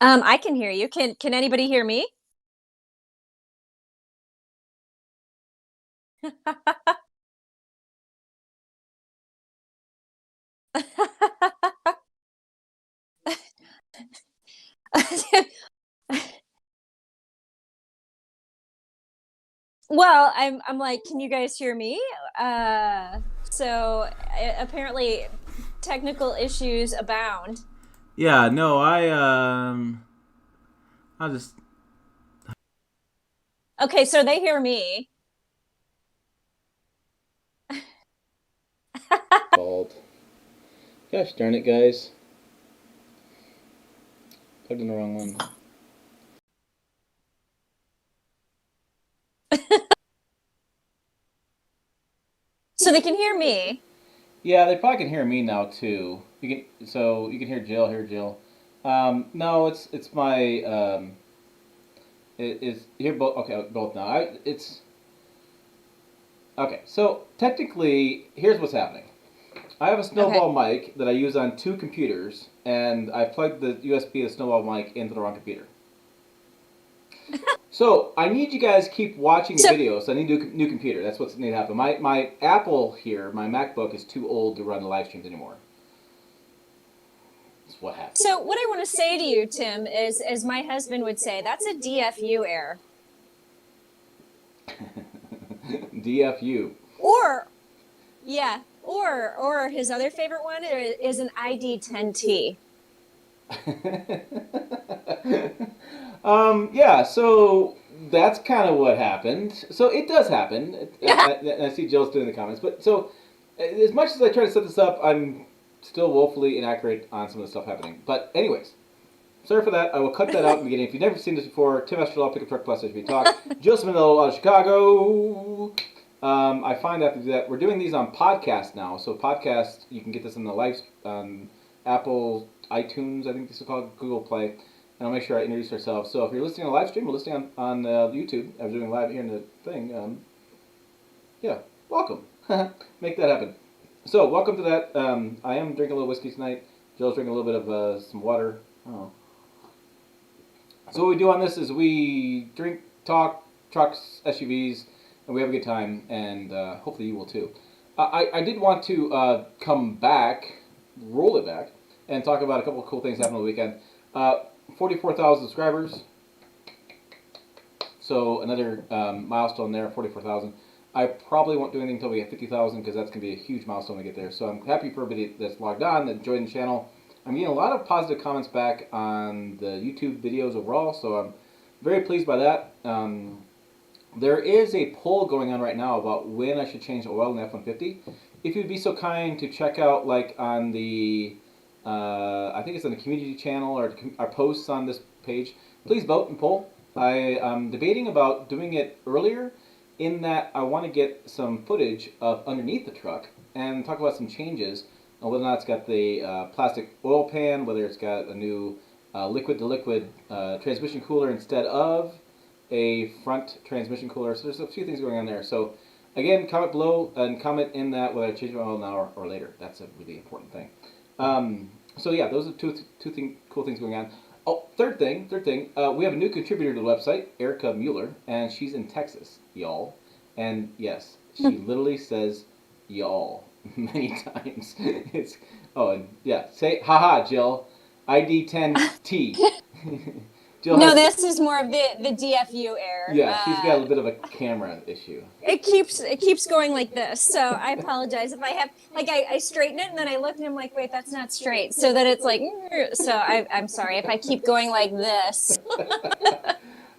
I can hear you. Can anybody hear me? Well, I'm like, can you guys hear me? So apparently technical issues abound. Yeah, no, I just Okay, so they hear me. called. Gosh darn it, guys. Plugged in the wrong one. So they can hear me. Yeah, they probably can hear me now too. You can hear Jill. No, it's my it's here both. Okay, both now. It's okay. So technically, here's what's happening. I have a Okay. snowball mic that I use on two computers, and I plugged the USB of the snowball mic into the wrong computer. So I need you guys to keep watching the So video. So I need a new computer. That's what's need to happen. My Apple here, my MacBook is too old to run the live streams anymore. That's what happened. so what I want to say to you, Tim, is as my husband would say, that's a DFU error. DFU. Or yeah, or his other favorite one is an ID10T. Yeah, so that's kind of what happened. So it does happen. I see Jill's doing the comments. But so, as much as I try to set this up, I'm still woefully inaccurate on some of the stuff happening. But, anyways, sorry for that. I will cut that out in the beginning. If you've never seen this before, Tim Estrella, Pick Up Truck Plus HB Talk. Jill Smith out of Chicago. I find that to do that. We're doing these on podcast now. So, podcast, you can get this in the live Apple, iTunes, I think this is called, Google Play. And I'll make sure I introduce ourselves. So if you're listening on live stream or listening on YouTube, I was doing live here in the thing, yeah, welcome. Make that happen. So welcome to that. I am drinking a little whiskey tonight. Jill's drinking a little bit of some water. Oh. So what we do on this is we drink, talk, trucks, SUVs, and we have a good time, and hopefully you will too. I did want to come back, roll it back, and talk about a couple of cool things happening on the weekend. 44,000 subscribers. So another milestone there, 44,000. I probably won't do anything until we get 50,000 because that's going to be a huge milestone to get there. So I'm happy for everybody that's logged on, that joined the channel. I'm getting a lot of positive comments back on the YouTube videos overall, so I'm very pleased by that. There is a poll going on right now about when I should change oil in the F-150. If you'd be so kind to check out, like on the I think it's on the community channel or our posts on this page. Please vote and poll. I am debating about doing it earlier in that I want to get some footage of underneath the truck and talk about some changes on whether or not it's got the plastic oil pan, whether it's got a new liquid-to-liquid transmission cooler instead of a front transmission cooler. So there's a few things going on there. So again, comment below and comment in that whether I change my oil now or later. That's a really important thing. So yeah, those are two cool things going on. Oh, third thing, we have a new contributor to the website, Erica Mueller, and she's in Texas, y'all. And yes, she literally says y'all many times. It's and yeah, say haha, Jill, ID10T. Jill No, has, this is more of the DFU error. yeah, she's got a bit of a camera issue. It keeps going like this. So I apologize if I have like I straighten it and then I look and I'm like, wait, that's not straight. So that it's like so I'm sorry if I keep going like this.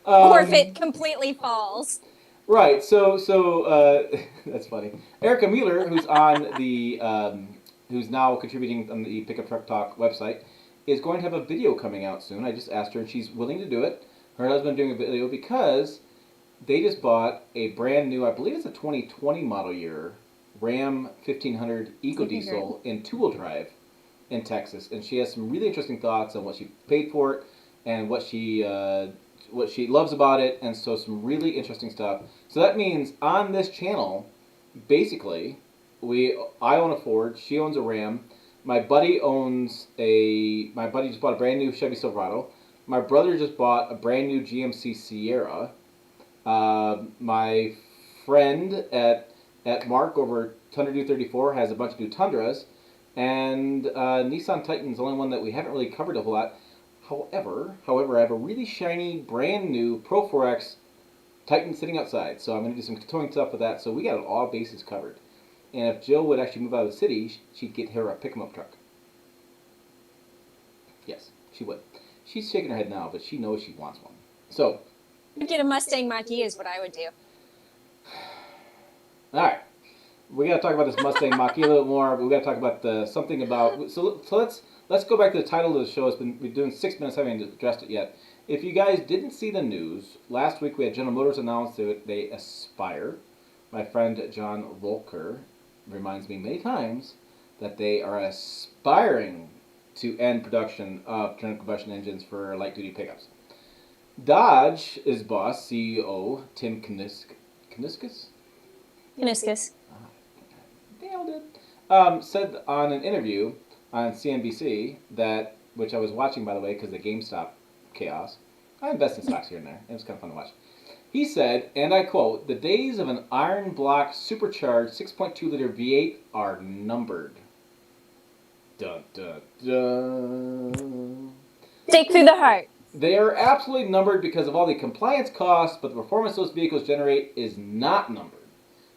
Or if it completely falls. Right. So that's funny. Erica Mueller, who's on the who's now contributing on the Pickup Truck Talk website, is going to have a video coming out soon. I just asked her, and she's willing to do it. Her husband doing a video because they just bought a brand new, I believe it's a 2020 model year, Ram 1500 EcoDiesel in two-wheel drive in Texas, and she has some really interesting thoughts on what she paid for it and what she loves about it, and so some really interesting stuff. So that means on this channel, basically, I own a Ford, she owns a Ram. My buddy just bought a brand new Chevy Silverado. My brother just bought a brand new GMC Sierra. My friend at Mark over Tundra 234 has a bunch of new Tundras, and Nissan Titan's the only one that we haven't really covered a whole lot. However, I have a really shiny, brand new Pro 4X Titan sitting outside, so I'm going to do some towing stuff with that. So we got all bases covered. And if Jill would actually move out of the city, she'd get her a pick-em-up truck. Yes, she would. She's shaking her head now, but she knows she wants one. So, I'd get a Mustang Mach-E is what I would do. all right, we got to talk about this Mustang Mach-E a little bit more. But we got to talk about something about. So let's go back to the title of the show. We've been doing 6 minutes, haven't addressed it yet. If you guys didn't see the news, last week we had General Motors announce that they aspire. My friend John Volker reminds me many times that they are aspiring to end production of internal combustion engines for light-duty pickups. Dodge's boss, CEO Tim Kuniskis? Meniscus. Nailed it. Said on an interview on CNBC that, which I was watching, by the way, because the GameStop chaos. I invest in stocks here and there. It was kind of fun to watch. He said, and I quote, "The days of an iron block supercharged 6.2-liter V8 are numbered." Dun, dun, dun. Stake through the heart. They are absolutely numbered because of all the compliance costs, but the performance those vehicles generate is not numbered.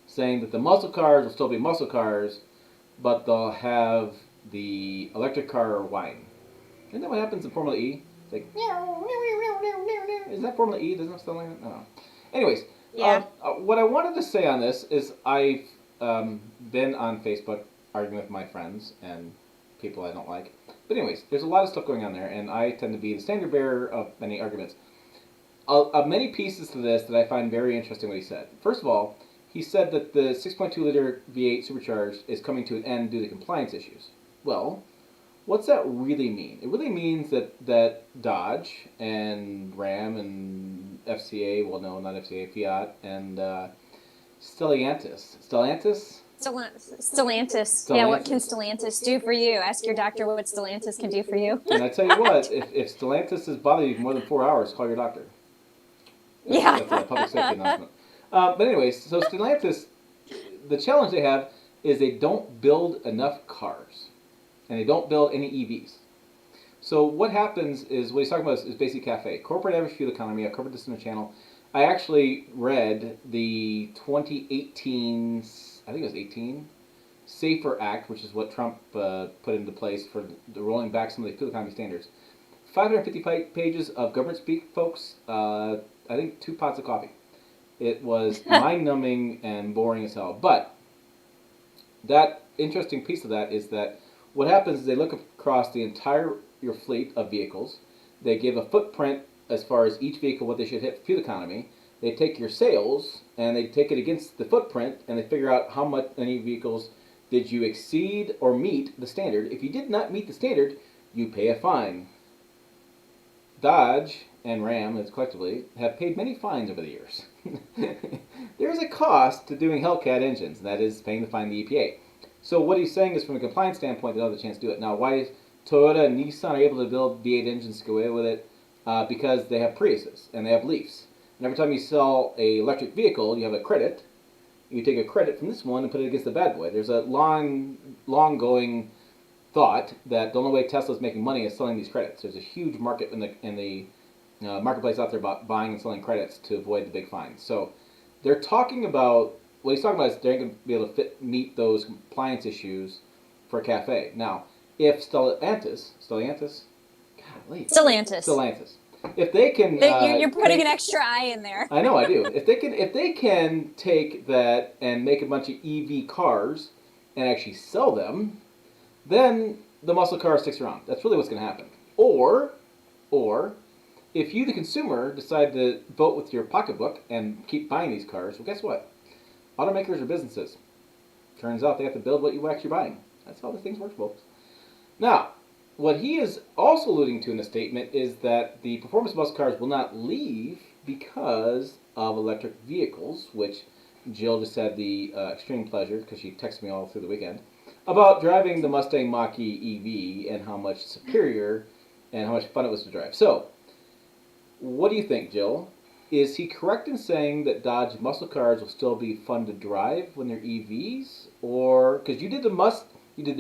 Saying that the muscle cars will still be muscle cars, but they'll have the electric car whine. Isn't that what happens in Formula E? It's like, is that Formula E? Doesn't it sound like that? I don't know. Anyways, Yeah. what I wanted to say on this is I've been on Facebook arguing with my friends and people I don't like. But anyways, there's a lot of stuff going on there, and I tend to be the standard bearer of many arguments. Many pieces to this that I find very interesting what he said. First of all, he said that the 6.2-liter V8 supercharged is coming to an end due to compliance issues. Well, what's that really mean? It really means that Dodge and Ram and FCA, well, no, not FCA, Fiat, and Stellantis. Stellantis. Yeah, what can Stellantis do for you? Ask your doctor what Stellantis can do for you. And I tell you what, if Stellantis has bothered you for more than 4 hours, call your doctor. Yeah. That's a public safety announcement. But anyways, so Stellantis, the challenge they have is they don't build enough cars. And they don't build any EVs. So what happens is, what he's talking about is basic CAFE, corporate average fuel economy. I've covered this in the channel. I actually read the 2018, I think it was 18, Safer Act, which is what Trump put into place for the rolling back some of the fuel economy standards. 550 pages of government speak, folks. I think 2 pots of coffee. It was mind-numbing and boring as hell. But that interesting piece of that is that what happens is they look across the entire your fleet of vehicles. They give a footprint as far as each vehicle, what they should hit for fuel economy. They take your sales and they take it against the footprint, and they figure out how many vehicles did you exceed or meet the standard. If you did not meet the standard, you pay a fine. Dodge and Ram, as collectively, have paid many fines over the years. There is a cost to doing Hellcat engines, and that is paying the fine to the EPA. So what he's saying is, from a compliance standpoint, they don't have the chance to do it. Now, why Toyota and Nissan are able to build V8 engines to go away with it? Because they have Priuses and they have Leafs. And every time you sell an electric vehicle, you have a credit. You take a credit from this one and put it against the bad boy. There's a long-going thought that the only way Tesla's making money is selling these credits. There's a huge market in the marketplace out there about buying and selling credits to avoid the big fines. So they're talking about, what he's talking about is they're going to be able to meet those compliance issues for CAFE. Now, if Stellantis, if they can, you're putting an extra I in there. I know I do. If they can take that and make a bunch of EV cars and actually sell them, then the muscle car sticks around. That's really what's going to happen. Or if you, the consumer, decide to vote with your pocketbook and keep buying these cars, well, guess what? Automakers are businesses. Turns out they have to build what you actually buying. That's how the things work, folks. Now, what he is also alluding to in the statement is that the performance muscle cars will not leave because of electric vehicles, which Jill just had the extreme pleasure, because she texted me all through the weekend, about driving the Mustang Mach-E EV and how much superior and how much fun it was to drive. So, what do you think, Jill? Is he correct in saying that Dodge muscle cars will still be fun to drive when they're EVs, or because you did the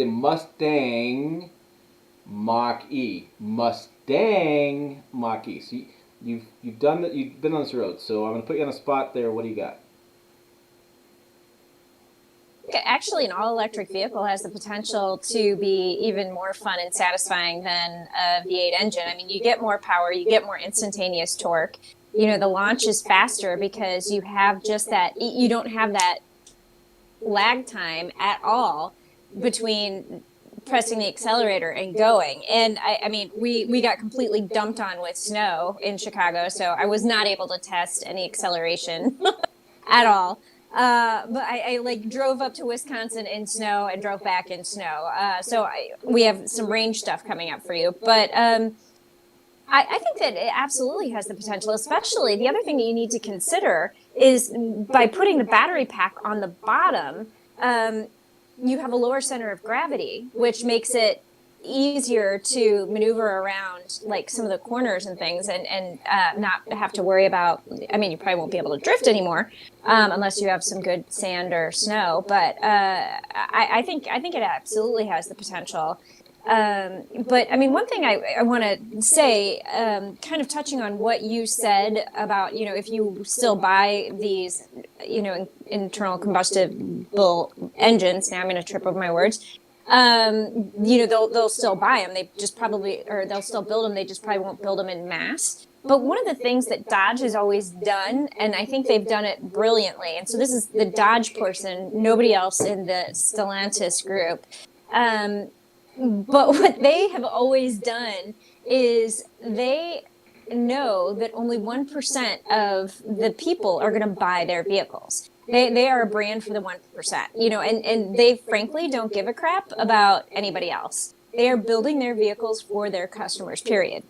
Mustang Mach-E, Mustang Mach-E. So you've done that. You've been on this road. So I'm going to put you on a spot there. What do you got? Actually, an all-electric vehicle has the potential to be even more fun and satisfying than a V8 engine. I mean, you get more power, you get more instantaneous torque. You know, the launch is faster because you have just that, you don't have that lag time at all between pressing the accelerator and going. And I mean, we got completely dumped on with snow in Chicago, so I was not able to test any acceleration at all. But I like drove up to Wisconsin in snow and drove back in snow. So we have some range stuff coming up for you. But I think that it absolutely has the potential, especially the other thing that you need to consider is by putting the battery pack on the bottom, you have a lower center of gravity, which makes it easier to maneuver around like some of the corners and things and not have to worry about, I mean, you probably won't be able to drift anymore unless you have some good sand or snow, but I think it absolutely has the potential. But I mean, one thing I want to say, kind of touching on what you said about, you know, if you still buy these, you know, internal combustible engines, now I'm going to trip over my words, you know, they'll still buy them. They just probably, or they'll still build them. They just probably won't build them in mass. But one of the things that Dodge has always done, and I think they've done it brilliantly, and so this is the Dodge person, nobody else in the Stellantis group, but what they have always done is they know that only 1% of the people are going to buy their vehicles. They are a brand for the 1%, you know, and they frankly don't give a crap about anybody else. They are building their vehicles for their customers, period.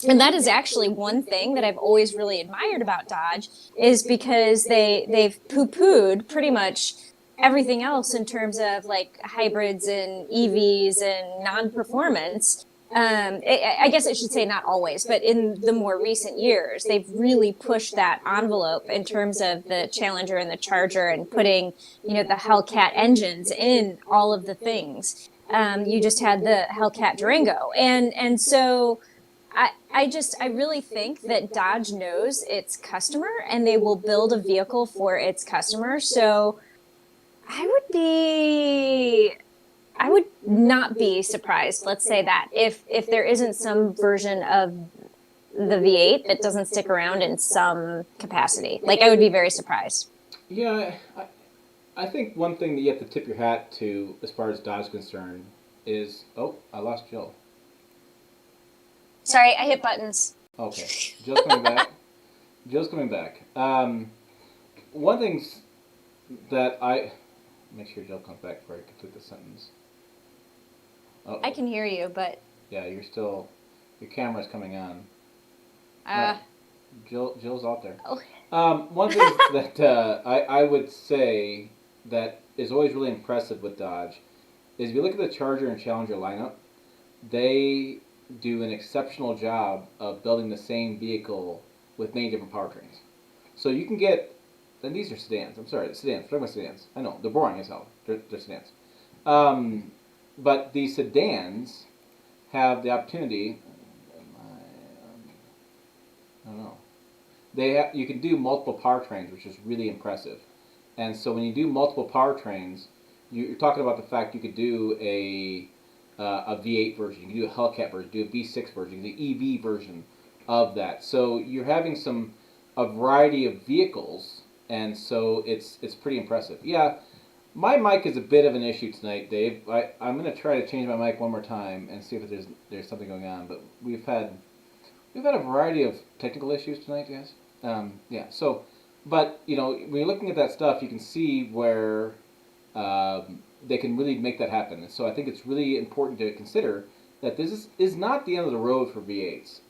And that is actually one thing that I've always really admired about Dodge is because they've poo-pooed pretty much everything else in terms of like hybrids and EVs and non-performance. I guess I should say not always, but in the more recent years, they've really pushed that envelope in terms of the Challenger and the Charger and putting, you know, the Hellcat engines in all of the things. You just had the Hellcat Durango. And so I really think that Dodge knows its customer and they will build a vehicle for its customer. So I would not be surprised, let's say that, if there isn't some version of the V8 that doesn't stick around in some capacity. Like, I would be very surprised. Yeah, I think one thing that you have to tip your hat to as far as Dodge is concerned is... Oh, I lost Jill. Sorry, I hit buttons. Okay, Jill's coming back. Jill's coming back. One thing that I... Make sure Jill comes back before I complete the sentence. Uh-oh. I can hear you, but... Yeah, you're still... Your camera's coming on. No, Jill's out there. Oh. One thing that I would say that is always really impressive with Dodge is if you look at the Charger and Challenger lineup, they do an exceptional job of building the same vehicle with many different powertrains. So you can get... And these are sedans. I'm sorry, sedans. I'm talking about sedans. I know, they're boring as hell. They're sedans. But the sedans have the opportunity... I don't know. You can do multiple powertrains, which is really impressive. And so when you do multiple powertrains, you're talking about the fact you could do a V8 version, you can do a Hellcat version, do a V6 version, you can do EV version of that. So you're having a variety of vehicles, and so it's pretty impressive. Yeah, my mic is a bit of an issue tonight, Dave. I'm going to try to change my mic one more time and see if there's something going on. But we've had a variety of technical issues tonight, guys. Yeah. So, but when you're looking at that stuff, you can see where they can really make that happen. And so I think it's really important to consider that this is not the end of the road for V8s.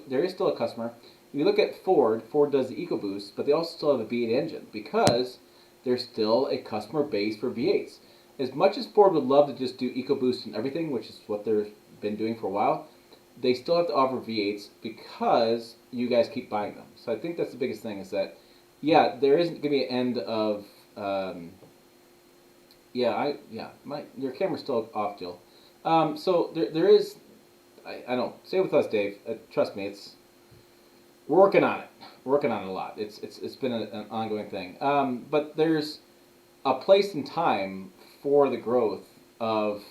There is still a customer. If you look at Ford does the EcoBoost, but they also still have a V8 engine because there's still a customer base for V8s. As much as Ford would love to just do EcoBoost and everything, which is what they've been doing for a while, they still have to offer V8s because you guys keep buying them. So I think that's the biggest thing is that, yeah, there isn't going to be an end of, your camera's still off, Jill. So there is, I don't, say with us, Dave, trust me, we're working on it. We're working on it a lot. It's been an ongoing thing. But there's a place and time for the growth of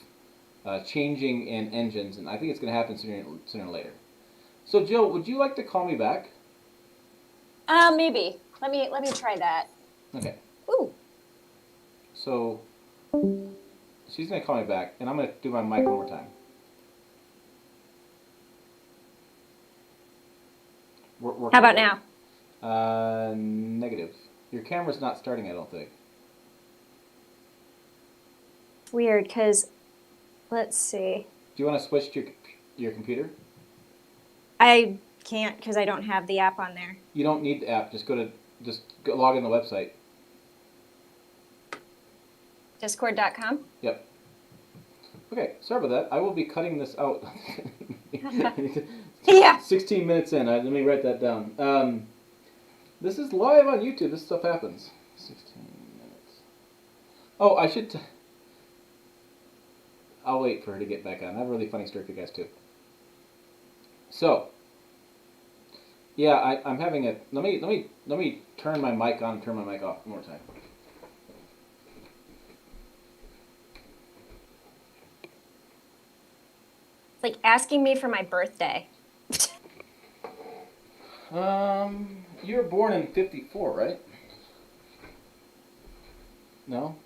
changing in engines, and I think it's going to happen sooner or later. So Jill, would you like to call me back? Maybe. Let me try that. Okay. Ooh. So she's going to call me back, and I'm going to do my mic one more time. How about now? Negative. Your camera's not starting, I don't think. Weird, because let's see. Do you want to switch to your computer? I can't because I don't have the app on there. You don't need the app. Just go log in the website. Discord.com? Yep. Okay, sorry about that. I will be cutting this out. Yeah. 16 minutes in. Let me write that down. This is live on YouTube. This stuff happens. 16 minutes. Oh, I'll wait for her to get back on. I have a really funny story for you guys too. So, yeah, I'm having a. Let me turn my mic on and turn my mic off one more time. It's like asking me for my birthday. You were born in 54, right? No?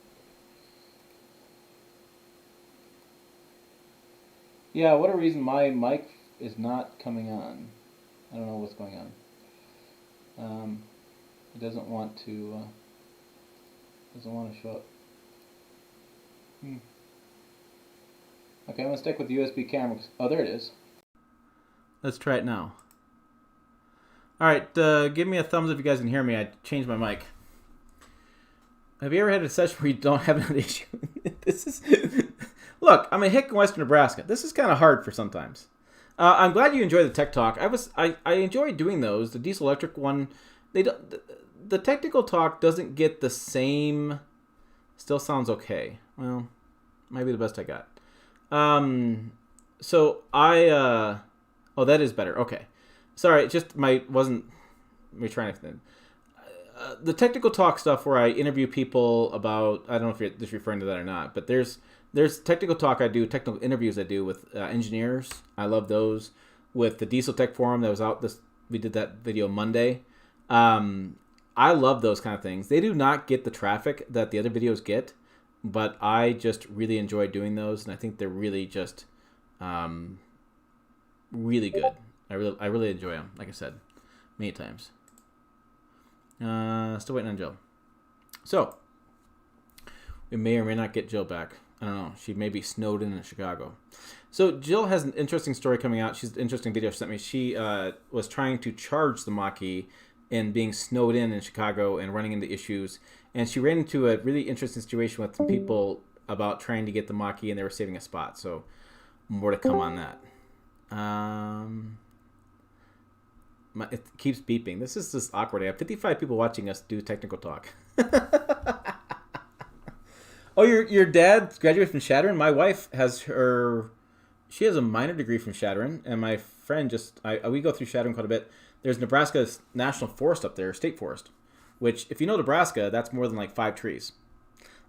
Yeah, what a reason my mic is not coming on. I don't know what's going on. It doesn't want to show up. Okay, I'm going to stick with the USB camera. Oh, there it is. Let's try it now. All right, give me a thumbs if you guys can hear me. I changed my mic. Have you ever had a session where you don't have an issue? Look, I'm a hick in Western Nebraska. This is kind of hard for sometimes. I'm glad you enjoy the tech talk. I enjoy doing those. The diesel electric one, the technical talk doesn't get the same. Still sounds okay. Well, might be the best I got. So oh, that is better. Okay. Sorry, it just wasn't me trying to. The technical talk stuff where I interview people about, I don't know if you're just referring to that or not, but there's technical talk I do, technical interviews I do with engineers. I love those. With the Diesel Tech Forum that was out, we did that video Monday. I love those kind of things. They do not get the traffic that the other videos get, but I just really enjoy doing those, and I think they're really just really good. I really enjoy them, like I said, many times. Still waiting on Jill. So, we may or may not get Jill back. I don't know. She may be snowed in Chicago. So, Jill has an interesting story coming out. She's an interesting video she sent me. She was trying to charge the Mach-E and being snowed in Chicago and running into issues. And she ran into a really interesting situation with some people about trying to get the Mach-E, and they were saving a spot. So, more to come on that. It keeps beeping. This is just awkward. I have 55 people watching us do technical talk. Oh, your dad graduated from Shattern? My wife she has a minor degree from Shattern, and my friend we go through Shattern quite a bit. There's Nebraska's national forest up there, state forest, which, if you know Nebraska, that's more than like 5 trees.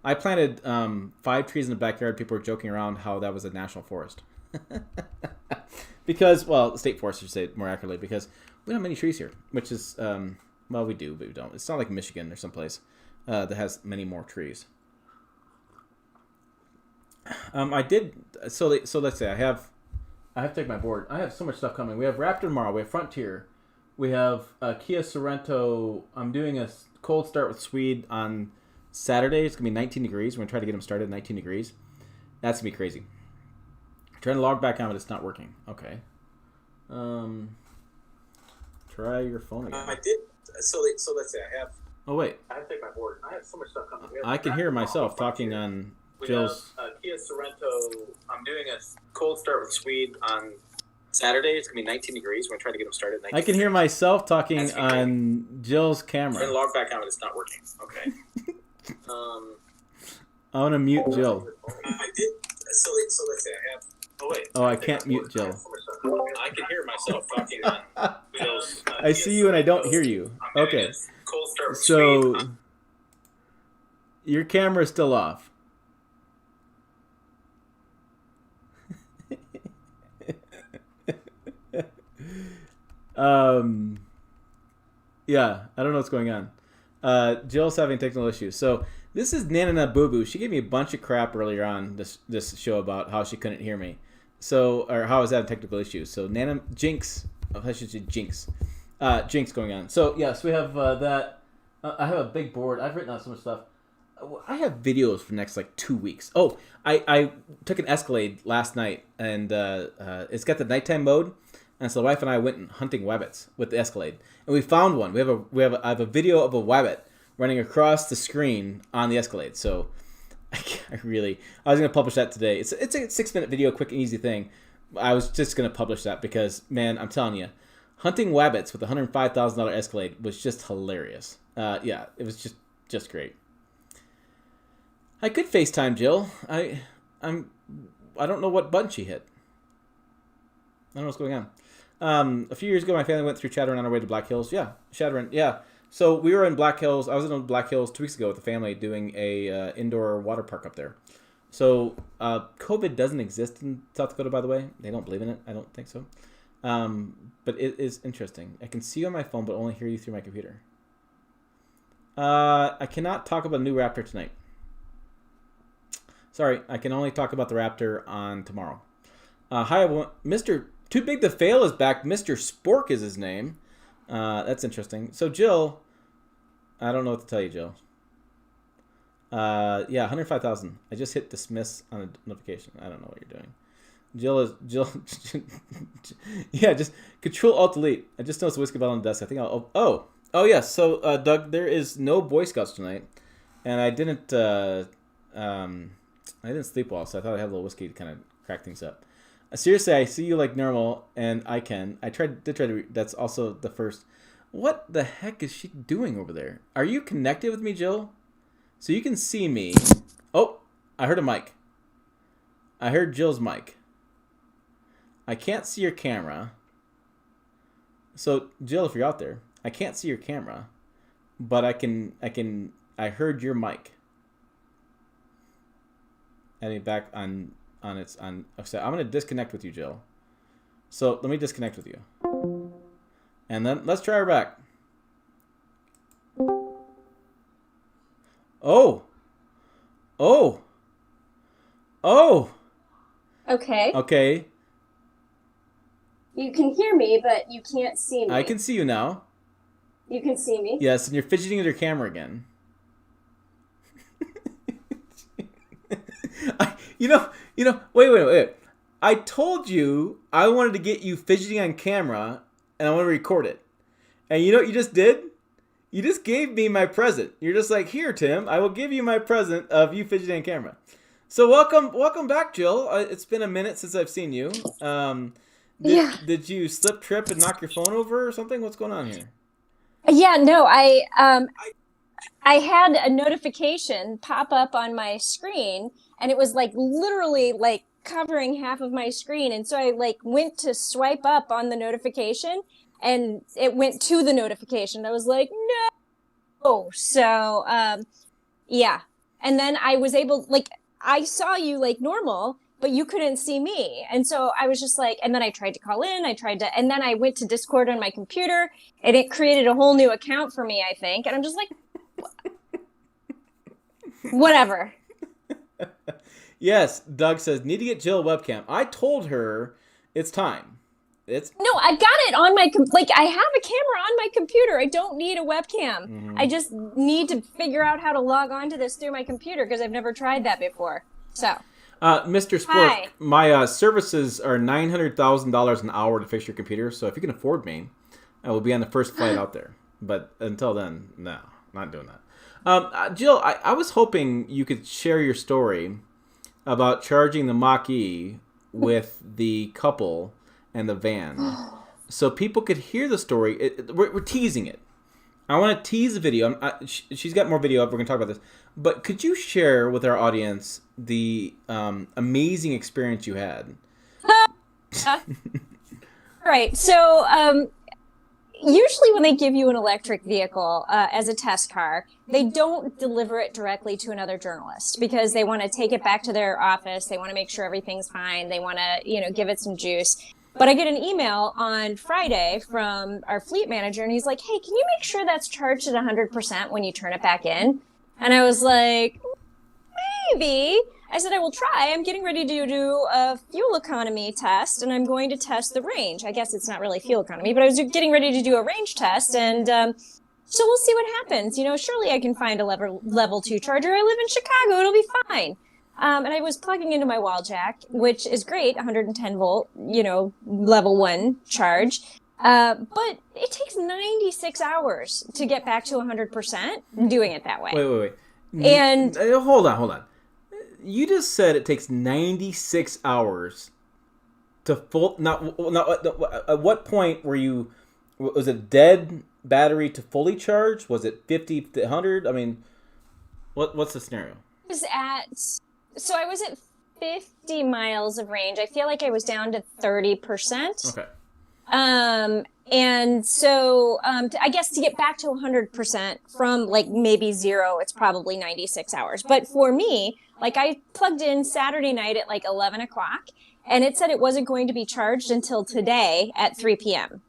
I planted 5 trees in the backyard. People were joking around how that was a national forest. Because, well, state forest, I should say more accurately, because we don't have many trees here, which is, well, we do, but we don't. It's not like Michigan or someplace that has many more trees. I did. So let's say I have to take my board. I have so much stuff coming. We have Raptor tomorrow. We have Frontier. We have Kia Sorento. I'm doing a cold start with Swede on Saturday. It's gonna be 19 degrees. We're gonna try to get them started at 19 degrees. That's gonna be crazy. I'm trying to log back on, but it's not working. Okay. Try your phone again. I did. So let's say I have. Oh wait. I have to take my board. I have so much stuff coming. I can hear myself talking on Jill's. We have Kia Sorento. I'm doing a cold start with Swede on Saturday. It's gonna be 19 degrees. We're gonna try to get them started. I can hear myself talking on Jill's camera. And log back on, but it's not working. Okay. I want to mute Jill. I did. So let's say I have. Oh wait. Oh, I can't mute Jill. I can hear myself talking on Jill's. I see you and I don't hear you. Okay. Cold start with So Swede. your camera is still off. Yeah, I don't know what's going on. Jill's having technical issues. So this is Nana Boo Boo. She gave me a bunch of crap earlier on this show about how she couldn't hear me. So, or how I was having technical issues. So Nana Jinx, I should say Jinx. Jinx going on. So yes, we have that. I have a big board. I've written out so much stuff. I have videos for the next like 2 weeks. Oh, I took an Escalade last night, and it's got the nighttime mode. And so the wife and I went hunting wabbits with the Escalade, and we found one. I have a video of a wabbit running across the screen on the Escalade. So I was gonna publish that today. It's a 6-minute video, quick and easy thing. I was just gonna publish that because, man, I'm telling you, hunting wabbits with a $105,000 Escalade was just hilarious. Yeah, it was just great. I could FaceTime Jill. I don't know what button she hit. I don't know what's going on. A few years ago, my family went through Shadowrun on our way to Black Hills. Yeah, Shadowrun. Yeah. So we were in Black Hills. I was in Black Hills 2 weeks ago with the family doing a indoor water park up there. So COVID doesn't exist in South Dakota, by the way. They don't believe in it. I don't think so. But it is interesting. I can see you on my phone, but only hear you through my computer. I cannot talk about a new Raptor tonight. Sorry, I can only talk about the Raptor on tomorrow. Hi, everyone. Mr. Too Big to Fail is back. Mr. Spork is his name. That's interesting. So, Jill, I don't know what to tell you, Jill. Yeah, 105,000. I just hit dismiss on a notification. I don't know what you're doing. Jill. Yeah, just Control Alt Delete. I just noticed a whiskey bottle on the desk. I think I'll. Oh yes. So, Doug, there is no Boy Scouts tonight, and I didn't sleep well, so I thought I'd have a little whiskey to kind of crack things up. Seriously, I see you like normal, and I can. I did try to. That's also the first. What the heck is she doing over there? Are you connected with me, Jill? So you can see me. Oh, I heard a mic. I heard Jill's mic. I can't see your camera. So, Jill, if you're out there, I can't see your camera, but I heard your mic. Adding back on its on. So I'm gonna disconnect with you, Jill. So let me disconnect with you, and then let's try her back. Oh. Okay. Okay. You can hear me, but you can't see me. I can see you now. You can see me? Yes, and you're fidgeting with your camera again. Wait. I told you I wanted to get you fidgeting on camera, and I want to record it. And you know what you just did? You just gave me my present. You're just like, here, Tim, I will give you my present of you fidgeting on camera. So welcome back, Jill. It's been a minute since I've seen you. Did you slip, trip, and knock your phone over or something? What's going on here? Yeah, no, I had a notification pop up on my screen, and it was like literally like covering half of my screen, and so I like went to swipe up on the notification, and it went to the notification. I was like, no. So yeah, and then I was able, like, I saw you like normal, but you couldn't see me. And so I was just like, and then I tried to call in, and then I went to Discord on my computer, and it created a whole new account for me, I think. And I'm just like, whatever. Yes, Doug says, need to get Jill a webcam. I told her it's time. No, I got it on my I have a camera on my computer. I don't need a webcam. Mhm. I just need to figure out how to log on to this through my computer because I've never tried that before. So, Mr. Spork, my services are $900,000 an hour to fix your computer. So if you can afford me, I will be on the first flight out there. But until then, no, not doing that. Jill, I was hoping you could share your story about charging the Mach-E with the couple and the van, so people could hear the story. We're teasing it. I want to tease the video. She's got more video up. We're going to talk about this. But could you share with our audience the amazing experience you had? Right. So usually when they give you an electric vehicle as a test car, they don't deliver it directly to another journalist because they want to take it back to their office. They want to make sure everything's fine. They want to, give it some juice. But I get an email on Friday from our fleet manager, and he's like, hey, can you make sure that's charged at 100% when you turn it back in? And I was like, maybe. I said, I will try. I'm getting ready to do a fuel economy test, and I'm going to test the range. I guess it's not really fuel economy, but I was getting ready to do a range test, and so we'll see what happens. Surely I can find a level 2 charger. I live in Chicago. It'll be fine. And I was plugging into my wall jack, which is great, 110 volt, level 1 charge. But it takes 96 hours to get back to 100% doing it that way. Wait. And hold on. You just said it takes 96 hours to full. Not at what point were you? Was it dead battery to fully charge? Was it 50 to 100? I mean, what's the scenario? I was at 50 miles of range. I feel like I was down to 30%. Okay. And so, I guess to get back to 100% from maybe 0, it's probably 96 hours. But for me, I plugged in Saturday night at 11 o'clock, and it said it wasn't going to be charged until today at 3 p.m.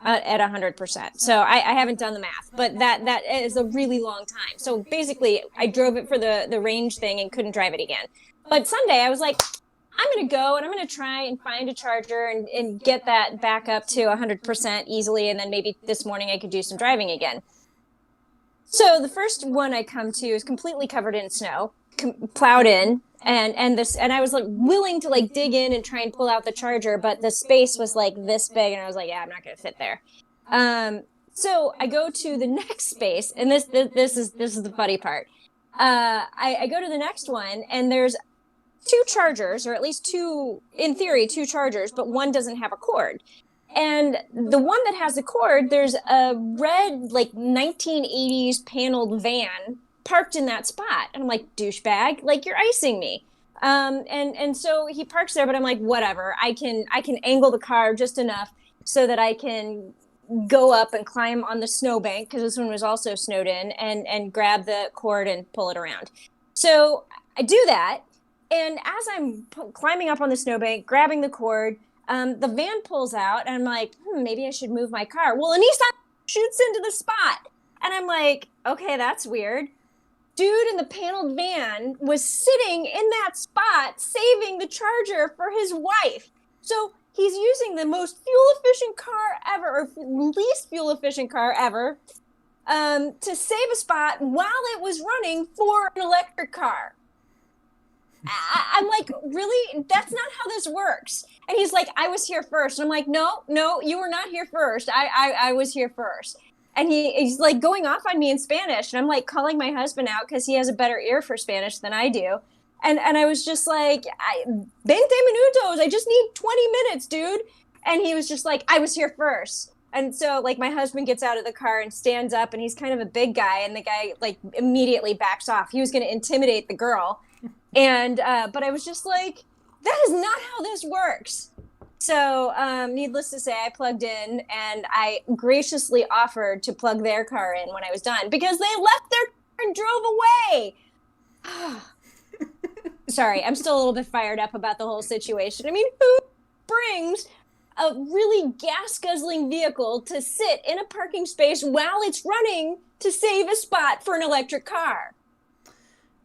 At 100%. So I haven't done the math, but that is a really long time. So basically, I drove it for the range thing and couldn't drive it again. But Sunday, I was like, I'm going to go and I'm going to try and find a charger and get that back up to 100% easily. And then maybe this morning I could do some driving again. So the first one I come to is completely covered in snow, plowed in. And I was willing to dig in and try and pull out the charger, but the space was this big, and I was like, yeah, I'm not going to fit there. So I go to the next space, and this is the funny part. I go to the next one, and there's 2 chargers, or at least 2, in theory, 2 chargers, but one doesn't have a cord. And the one that has a cord, there's a red 1980s paneled van parked in that spot. And I'm like, douchebag, you're icing me. And so he parks there, but I'm like, whatever. I can angle the car just enough so that I can go up and climb on the snowbank, because this one was also snowed in, and grab the cord and pull it around. So I do that. And as I'm climbing up on the snowbank, grabbing the cord, the van pulls out, and I'm like, maybe I should move my car. Well, a Nissan shoots into the spot. And I'm like, okay, that's weird. Dude in the paneled van was sitting in that spot, saving the charger for his wife. So he's using the most fuel-efficient car ever, or least fuel-efficient car ever, to save a spot while it was running for an electric car. I'm like, really? That's not how this works. And he's like, I was here first. And I'm like, no, you were not here first. I was here first. And he's going off on me in Spanish. And I'm calling my husband out because he has a better ear for Spanish than I do. And I was just like, 20 minutos. I just need 20 minutes, dude. And he was just like, I was here first. And so my husband gets out of the car and stands up, and he's kind of a big guy. And the guy immediately backs off. He was going to intimidate the girl. And, but I was just like, that is not how this works. So, needless to say, I plugged in, and I graciously offered to plug their car in when I was done, because they left their car and drove away. Sorry, I'm still a little bit fired up about the whole situation. I mean, who brings a really gas-guzzling vehicle to sit in a parking space while it's running to save a spot for an electric car?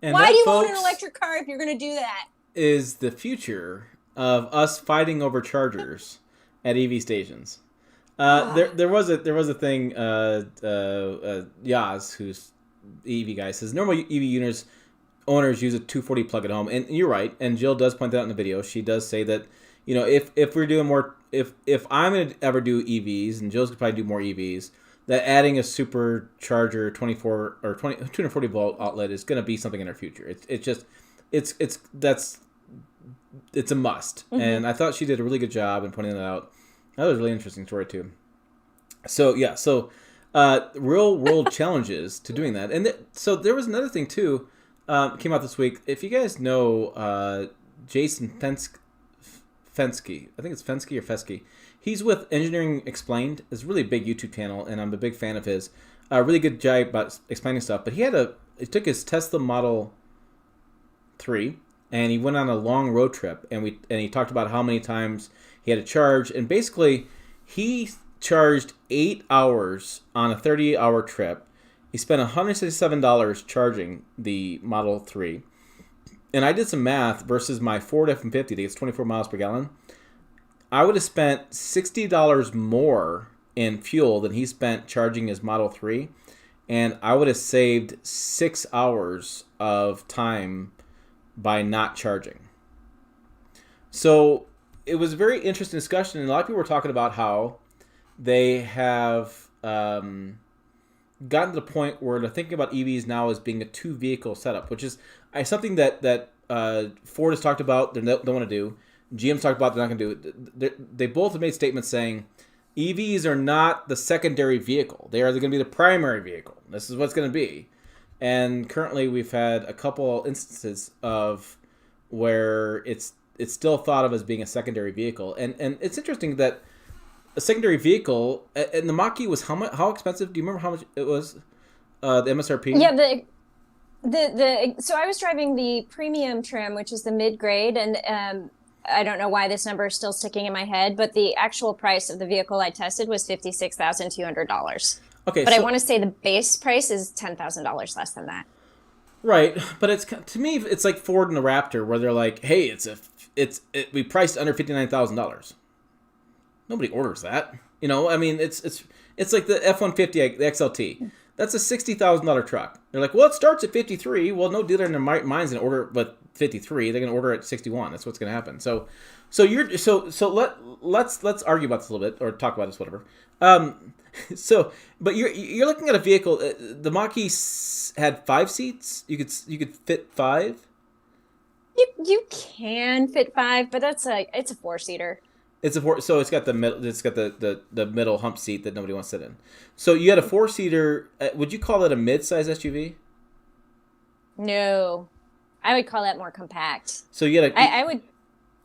And why do you own an electric car if you're going to do that? is the future of us fighting over chargers at EV stations. There was a thing. Yaz, who's the EV guy, says normal EV owners use a 240 plug at home, and you're right. And Jill does point that out in the video. She does say that if we're doing more, if I'm gonna ever do EVs, and Jill's could probably do more EVs, that adding a supercharger 240 volt outlet is going to be something in our future. It's a must. Mm-hmm. And I thought she did a really good job in pointing that out. That was a really interesting story too. So yeah, real world challenges to doing that. And so there was another thing too, came out this week. If you guys know Jason Fensky, I think it's Fensky or Fesky. He's with Engineering Explained. It's a really big YouTube channel, and I'm a big fan of his. Really good guy about explaining stuff. But he took his Tesla Model 3, and he went on a long road trip, and he talked about how many times he had to charge. And basically, he charged 8 hours on a 30-hour trip. He spent $167 charging the Model 3. And I did some math versus my Ford F-150 that gets 24 miles per gallon. I would have spent $60 more in fuel than he spent charging his Model 3. And I would have saved 6 hours of time by not charging. So it was a very interesting discussion. And a lot of people were talking about how they have gotten to the point where they're thinking about EVs now as being a 2-vehicle setup, which is something that Ford has talked about they don't want to do. GM's talked about they're not going to do it. They both have made statements saying EVs are not the secondary vehicle. They are going to be the primary vehicle. This is what's going to be. And currently we've had a couple instances of where it's still thought of as being a secondary vehicle. And it's interesting that a secondary vehicle, and the Mach-E was how expensive? Do you remember how much it was? The MSRP? Yeah, so I was driving the premium trim, which is the mid-grade, and I don't know why this number is still sticking in my head, but the actual price of the vehicle I tested was $56,200. Okay, but I want to say the base price is $10,000 less than that. Right, but to me it's like Ford and the Raptor, where they're like, "Hey, we priced under $59,000." Nobody orders that, I mean, it's like the F-150, the XLT. That's a $60,000 truck. They're like, well, it starts at 53. Well, no dealer in their mind's gonna order it with 53. They're gonna order it at 61. That's what's gonna happen. So let's argue about this a little bit, or talk about this, whatever. But you're looking at a vehicle. The Mach-E had 5 seats. You could fit 5. You can fit 5, but it's a 4-seater. So it's got the middle. It's got the middle hump seat that nobody wants to sit in. So you had a 4-seater. Would you call that a mid-size SUV? No, I would call that more compact. So you had I would.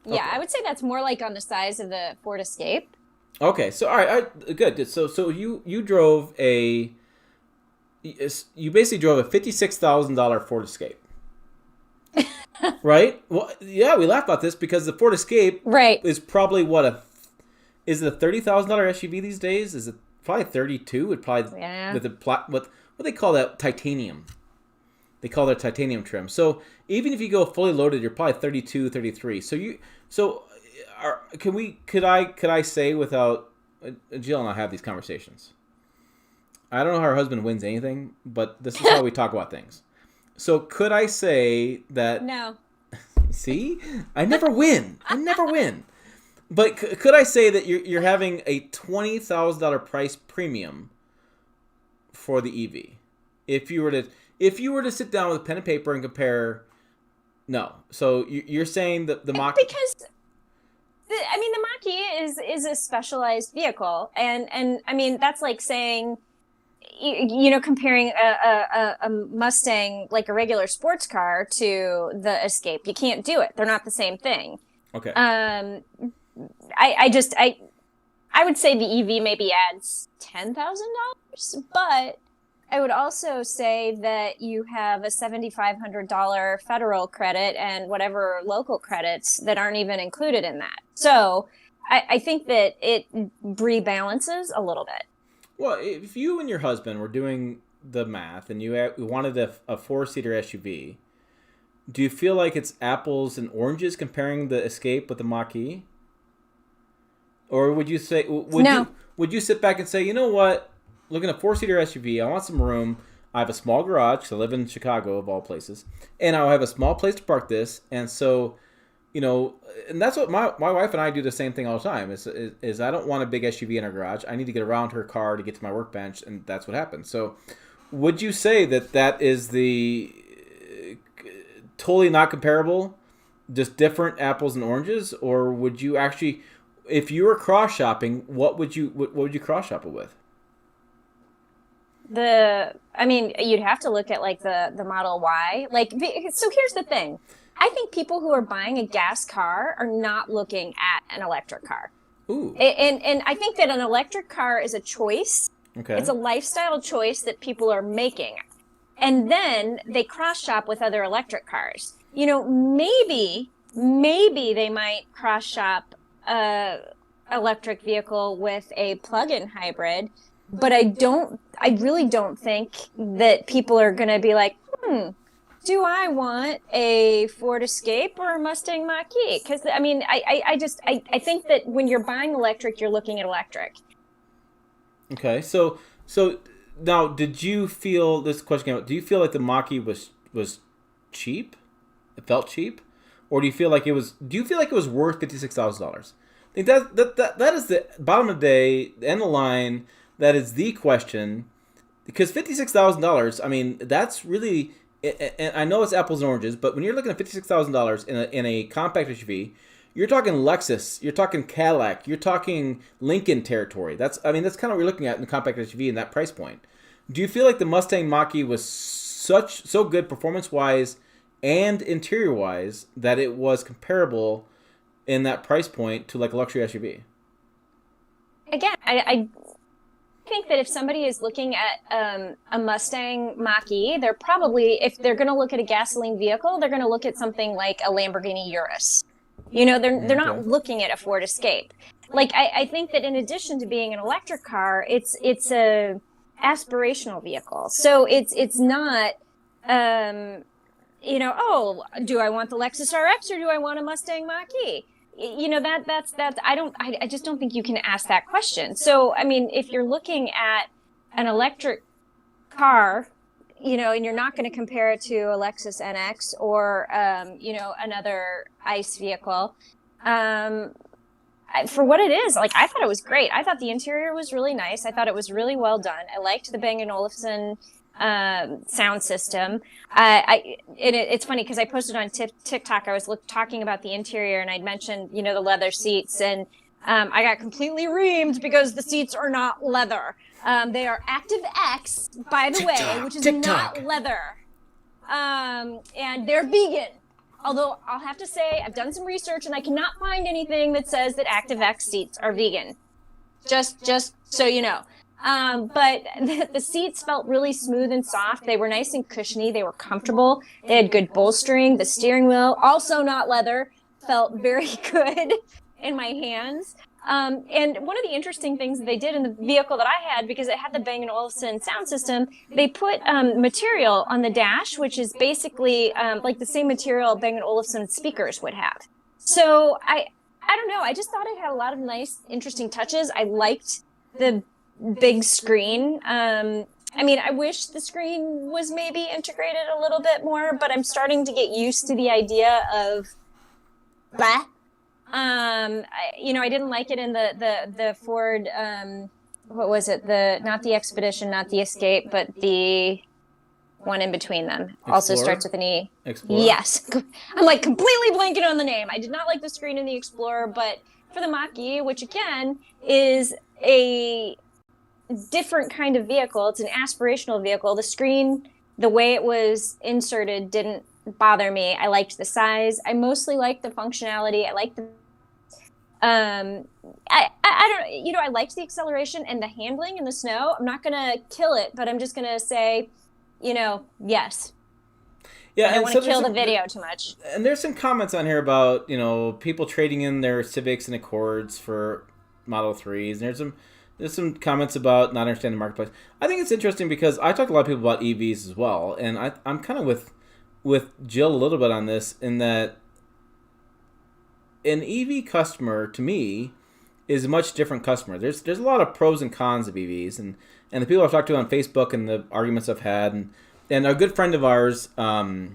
Yeah, okay. I would say that's more like on the size of the Ford Escape. Okay, so all right, good. So you drove you basically drove a $56,000 Ford Escape. Right? Well, yeah, we laugh about this because the Ford Escape is probably is it a $30,000 SUV these days? Is it probably 32? It probably with the what they call that, titanium. They call that titanium trim. So even if you go fully loaded, you're probably 32, 33. Could I say, without Jill and I have these conversations? I don't know how her husband wins anything, but this is how we talk about things. So could I say that? No. See, I never win. But could I say that you're having a $20,000 price premium for the EV? If you were to sit down with a pen and paper and compare, no. So you're saying that the Mach-E, because the Mach-E is a specialized vehicle, and I mean that's like saying, comparing a Mustang, like a regular sports car, to the Escape. You can't do it. They're not the same thing. Okay. I would say the EV maybe adds $10,000, but I would also say that you have a $7,500 federal credit and whatever local credits that aren't even included in that. So I think that it rebalances a little bit. Well, if you and your husband were doing the math and you wanted a 4-seater SUV, do you feel like it's apples and oranges comparing the Escape with the Mach-E? Or would you say would you sit back and say, you know what, looking at a 4-seater SUV, I want some room. I have a small garage because I live in Chicago of all places, and I'll have a small place to park this, and so, and that's what my wife and I do the same thing all the time. Is I don't want a big SUV in our garage. I need to get around her car to get to my workbench, and that's what happens. So, would you say that is the totally not comparable, just different apples and oranges, or would you actually, if you were cross shopping, what would you cross shop it with? You'd have to look at like the Model Y. So here's the thing. I think people who are buying a gas car are not looking at an electric car. Ooh. And I think that an electric car is a choice. Okay. It's a lifestyle choice that people are making. And then they cross shop with other electric cars. Maybe they might cross shop a electric vehicle with a plug-in hybrid, but I really don't think that people are going to be like, do I want a Ford Escape or a Mustang Mach-E? Because I think that when you're buying electric, you're looking at electric. Okay, so now, did you feel, this question came up, do you feel like the Mach-E was cheap? It felt cheap, or do you feel like it was worth $56,000? I think that is the bottom of the day, the end of the line. That is the question, because $56,000. I mean, that's really. And I know it's apples and oranges, but when you're looking at $56,000 in a compact SUV, you're talking Lexus, you're talking Cadillac, you're talking Lincoln territory. That's kind of what you're looking at in the compact SUV in that price point. Do you feel like the Mustang Mach-E was so good performance-wise and interior-wise that it was comparable in that price point to like a luxury SUV? Again, I think that if somebody is looking at a Mustang Mach-E, they're probably, if they're going to look at a gasoline vehicle, they're going to look at something like a Lamborghini Urus. They're not looking at a Ford Escape. I think that in addition to being an electric car, it's a aspirational vehicle. So it's not, do I want the Lexus RX or do I want a Mustang Mach-E? I just don't think you can ask that question. So, if you're looking at an electric car, and you're not going to compare it to a Lexus NX or, another ICE vehicle, for what it is, I thought it was great. I thought the interior was really nice. I thought it was really well done. I liked the Bang & Olufsen sound system. It's funny because I posted on TikTok. I was talking about the interior, and I'd mentioned, the leather seats, and I got completely reamed because the seats are not leather. They are Active X, by the way, which is not leather. And they're vegan. Although I'll have to say, I've done some research, and I cannot find anything that says that Active X seats are vegan. Just so you know. But the seats felt really smooth and soft. They were nice and cushiony. They were comfortable. They had good bolstering. The steering wheel, also not leather, felt very good in my hands. And one of the interesting things that they did in the vehicle that I had, because it had the Bang & Olufsen sound system, they put material on the dash, which is basically like the same material Bang & Olufsen speakers would have. So I don't know. I just thought it had a lot of nice, interesting touches. I liked the big screen. I wish the screen was maybe integrated a little bit more, but I'm starting to get used to the idea of blah. I didn't like it in the Ford, what was it? Not the Expedition, not the Escape, but the one in between them. Explorer? Also starts with an E. Explorer? Yes. I'm completely blanking on the name. I did not like the screen in the Explorer, but for the Mach-E, which again is a different kind of vehicle, it's an aspirational vehicle. The screen, the way it was inserted, didn't bother me. I liked the size. I mostly liked the functionality. I liked the I don't, I liked the acceleration and the handling in the snow. I'm not gonna kill it, but I'm just gonna say, yes. Yeah, I don't want to kill the video too much. And there's some comments on here about people trading in their Civics and Accords for Model 3s. And there's some comments about not understanding the marketplace. I think it's interesting because I talk to a lot of people about EVs as well, and I'm kind of with with Jill a little bit on this in that an EV customer to me is a much different customer. There's a lot of pros and cons of EVs, and the people I've talked to on Facebook and the arguments I've had, and a good friend of ours, I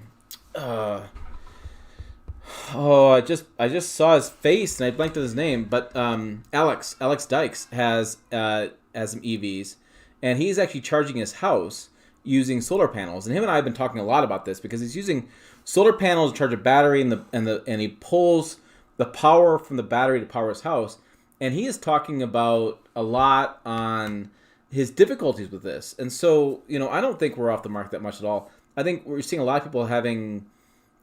just saw his face and I blanked on his name, but Alex Dykes has some EVs, and he's actually charging his house using solar panels. And him and I have been talking a lot about this because he's using solar panels to charge a battery, and he pulls the power from the battery to power his house. And he is talking about a lot on his difficulties with this. And so, I don't think we're off the mark that much at all. I think we're seeing a lot of people having.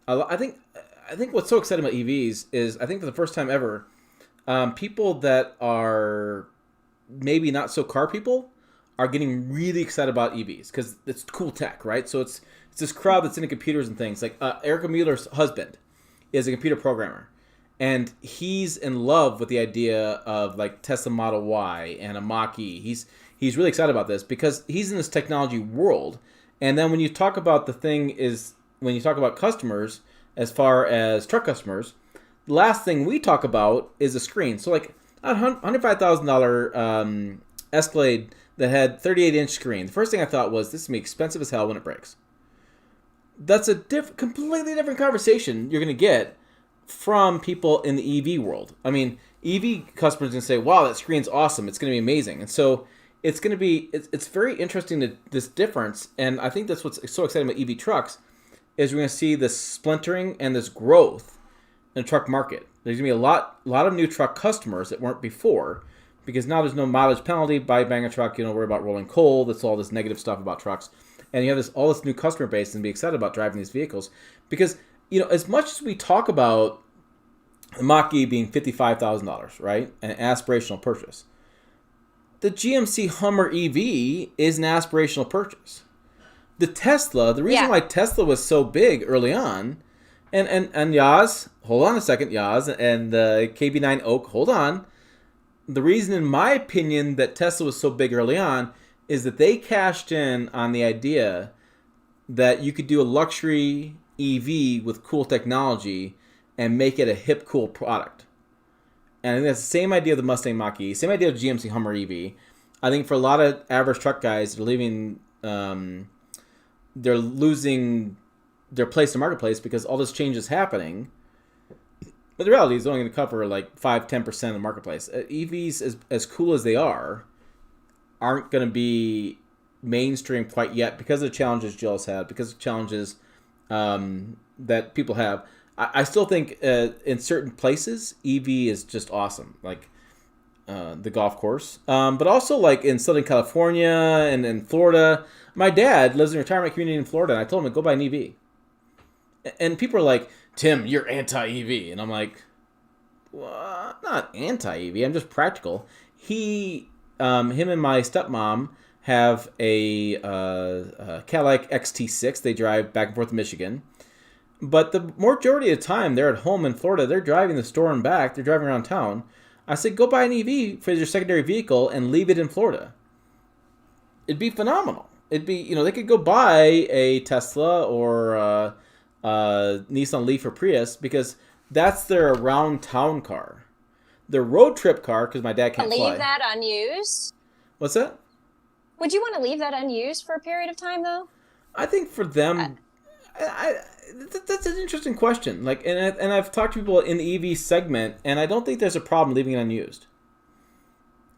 I think what's so exciting about EVs is I think for the first time ever, people that are maybe not so car people are getting really excited about EVs because it's cool tech, right? So it's this crowd that's into computers and things. Like Erica Mueller's husband is a computer programmer, and he's in love with the idea of like Tesla Model Y and a Mach-E. He's really excited about this because he's in this technology world. And then when you talk about when you talk about customers, as far as truck customers, the last thing we talk about is a screen. So like a $105,000 Escalade that had 38-inch screen. The first thing I thought was this is going to be expensive as hell when it breaks. That's a completely different conversation you're going to get from people in the EV world. I mean, EV customers are going to say, wow, that screen's awesome. It's going to be amazing. And so it's going to be, it's very interesting this difference. And I think that's what's so exciting about EV trucks is we're going to see this splintering and this growth in the truck market. There's going to be a lot of new truck customers that weren't before because now there's no mileage penalty by buying a truck. You don't worry about rolling coal. That's all this negative stuff about trucks. And you have all this new customer base and be excited about driving these vehicles because, as much as we talk about the Mach-E being $55,000, right, an aspirational purchase, the GMC Hummer EV is an aspirational purchase. The Tesla, the reason why Tesla was so big early on, and Yaz, hold on a second, Yaz, and KB9 Oak, hold on. The reason, in my opinion, that Tesla was so big early on is that they cashed in on the idea that you could do a luxury EV with cool technology and make it a hip, cool product. And I think that's the same idea of the Mustang Mach-E, same idea of GMC Hummer EV. I think for a lot of average truck guys, they're losing their place in the marketplace because all this change is happening. But the reality is only going to cover like 5-10% of the marketplace. EVs, as cool as they aren't going to be mainstream quite yet because of the challenges Jill's had, because of challenges that people have. I still think in certain places, EV is just awesome, like the golf course. But also like in Southern California and in Florida. My dad lives in a retirement community in Florida, and I told him to go buy an EV. And people are like, Tim, you're anti-EV. And I'm like, well, I'm not anti-EV. I'm just practical. Him and my stepmom have a Cadillac XT6. They drive back and forth to Michigan. But the majority of the time, they're at home in Florida. They're driving the store and back. They're driving around town. I said, go buy an EV for your secondary vehicle and leave it in Florida. It'd be phenomenal. It'd be, they could go buy a Tesla or a Nissan Leaf or Prius because that's their around town car. Their road trip car, because my dad can't fly. Leave that unused? What's that? Would you want to leave that unused for a period of time, though? I think for them, that's an interesting question. Like, and I've talked to people in the EV segment, and I don't think there's a problem leaving it unused.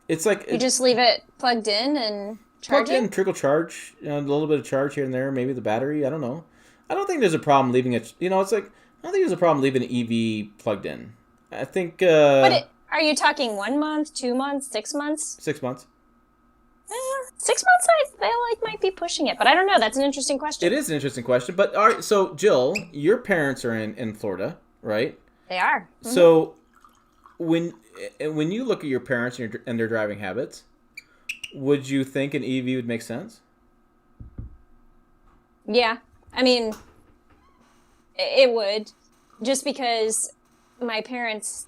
It's like you just leave it plugged in and charge plugged in, trickle charge, a little bit of charge here and there, maybe the battery. I don't know. I don't think there's a problem leaving it. It's like I don't think there's a problem leaving an EV plugged in. I think. Are you talking 1 month, 2 months, 6 months? 6 months. 6 months, I feel like might be pushing it, but I don't know. That's an interesting question. It is an interesting question, but all right. So Jill, your parents are in Florida, right? They are. Mm-hmm. So when you look at your parents and their driving habits, would you think an EV would make sense? Yeah, I mean, it would, just because my parents.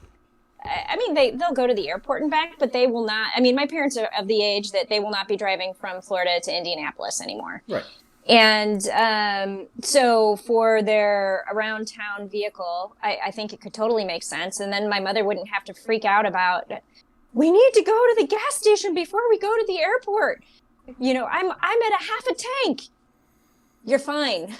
I mean, they'll go to the airport and back, but they will not. I mean, my parents are of the age that they will not be driving from Florida to Indianapolis anymore. Right. And so for their around town vehicle, I think it could totally make sense. And then my mother wouldn't have to freak out about, we need to go to the gas station before we go to the airport. I'm at a half a tank. You're fine.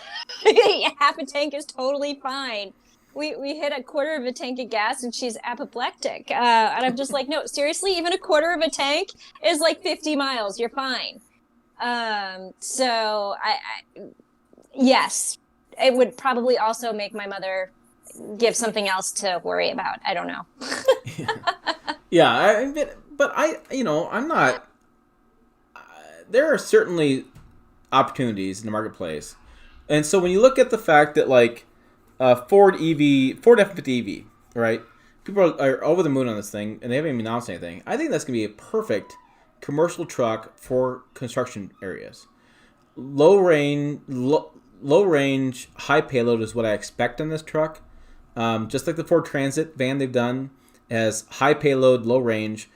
Half a tank is totally fine. We hit a quarter of a tank of gas and she's apoplectic. And I'm just like, no, seriously, even a quarter of a tank is like 50 miles. You're fine. So yes, it would probably also make my mother give something else to worry about. I don't know. Yeah, but I'm not. There are certainly opportunities in the marketplace, and so when you look at the fact that like Ford F-150 EV, right? People are over the moon on this thing, and they haven't even announced anything. I think that's gonna be a perfect commercial truck for construction areas. Low range, high payload is what I expect on this truck. Just like the Ford Transit van they've done, as high payload, low range.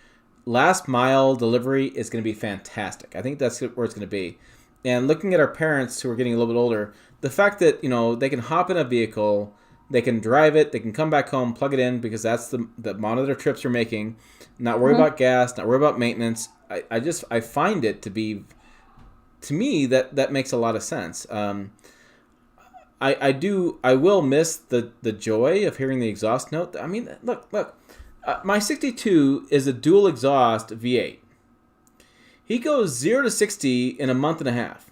Last mile delivery is going to be fantastic. I think that's where it's going to be. And looking at our parents who are getting a little bit older, the fact that they can hop in a vehicle, they can drive it, they can come back home, plug it in, because that's the amount of their trips they're making. Not worry about gas, not worry about maintenance. I find it to be, to me, that makes a lot of sense. I will miss the joy of hearing the exhaust note. I mean, look. My 62 is a dual exhaust V8. He goes 0 to 60 in a month and a half.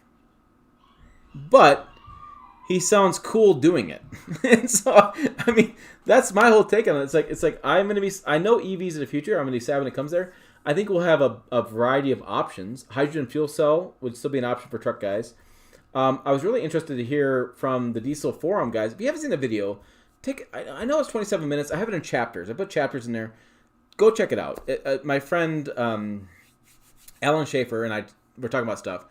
But he sounds cool doing it. And so, I mean, that's my whole take on it. It's like I know EVs in the future. I'm going to be sad when it comes there. I think we'll have a variety of options. Hydrogen fuel cell would still be an option for truck guys. I was really interested to hear from the diesel forum guys. If you haven't seen the video, I know it's 27 minutes. I have it in chapters. I put chapters in there. Go check it out. My friend Alan Schaefer and I were talking about stuff.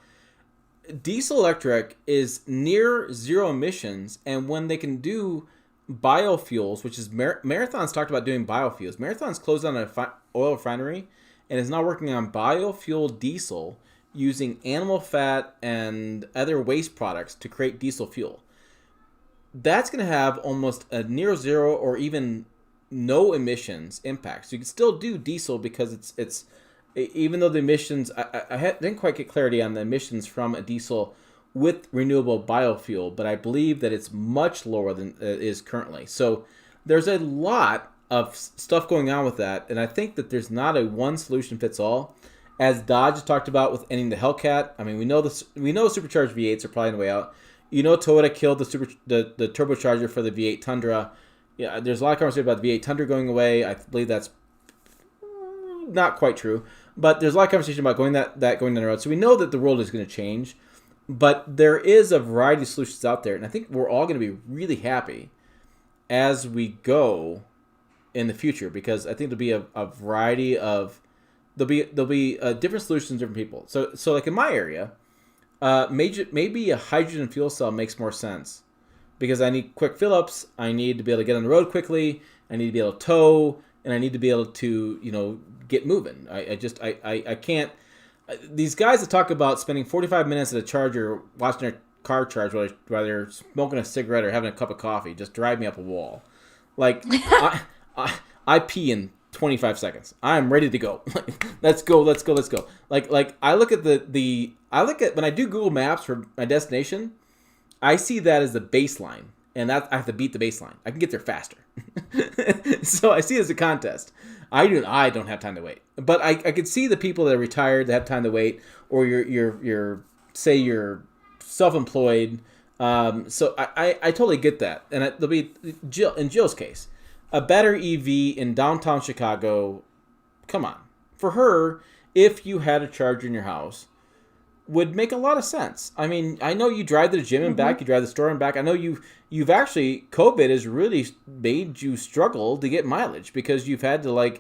Diesel electric is near zero emissions, and when they can do biofuels, which is Marathon's talked about doing biofuels. Marathon's closed down an oil refinery and is now working on biofuel diesel using animal fat and other waste products to create diesel fuel. That's going to have almost a near zero or even no emissions impact. So you can still do diesel because it's even though the emissions, I didn't quite get clarity on the emissions from a diesel with renewable biofuel, but I believe that it's much lower than it is currently. So there's a lot of stuff going on with that, and I think that there's not a one solution fits all. As Dodge has talked about with ending the Hellcat, I mean, we know supercharged V8s are probably on the way out. Toyota killed the turbocharger for the V8 Tundra. Yeah, there's a lot of conversation about the V8 Tundra going away. I believe that's not quite true, but there's a lot of conversation about going down the road. So we know that the world is going to change, but there is a variety of solutions out there, and I think we're all going to be really happy as we go in the future, because I think there'll be a variety of there'll be different solutions, different people. So like in my area. Maybe a hydrogen fuel cell makes more sense because I need quick fill-ups. I need to be able to get on the road quickly. I need to be able to tow, and I need to be able to get moving. I can't. These guys that talk about spending 45 minutes at a charger watching their car charge while they're smoking a cigarette or having a cup of coffee just drive me up a wall. Like I pee in 25 seconds. I'm ready to go. Let's go. Like I look at when I do Google Maps for my destination, I see that as the baseline, and that I have to beat the baseline. I can get there faster. So I see it as a contest. I don't have time to wait, but I could see the people that are retired that have time to wait, or you're self-employed. So I totally get that, and there'll be in Jill's case. A battery EV in downtown Chicago, come on. For her, if you had a charger in your house, would make a lot of sense. I mean, I know you drive to the gym and back, you drive to the store and back. I know you've actually, COVID has really made you struggle to get mileage because you've had to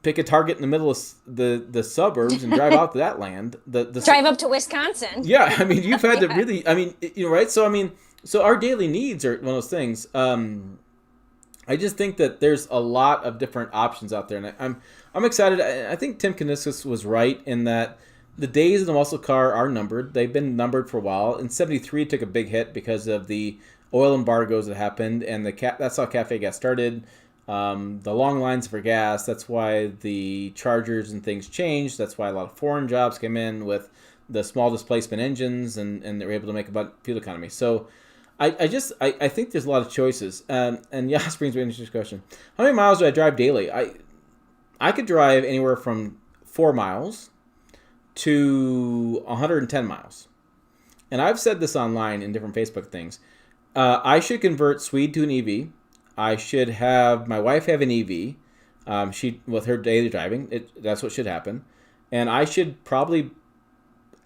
pick a target in the middle of the suburbs and drive out to that land. Drive up to Wisconsin. Yeah, I mean, you've had to really, I mean, right? So our daily needs are one of those things. I just think that there's a lot of different options out there, and I'm excited. I think Tim Kaniskis was right in that the days of the muscle car are numbered. They've been numbered for a while. In '73, it took a big hit because of the oil embargoes that happened, and that's how Cafe got started. The long lines for gas. That's why the Chargers and things changed. That's why a lot of foreign jobs came in with the small displacement engines, and they were able to make about fuel economy. So I think there's a lot of choices. And Yas brings me an interesting question. How many miles do I drive daily? I could drive anywhere from 4 miles to 110 miles. And I've said this online in different Facebook things. I should convert Swede to an EV. I should have my wife have an EV. She with her daily driving, that's what should happen. And I should probably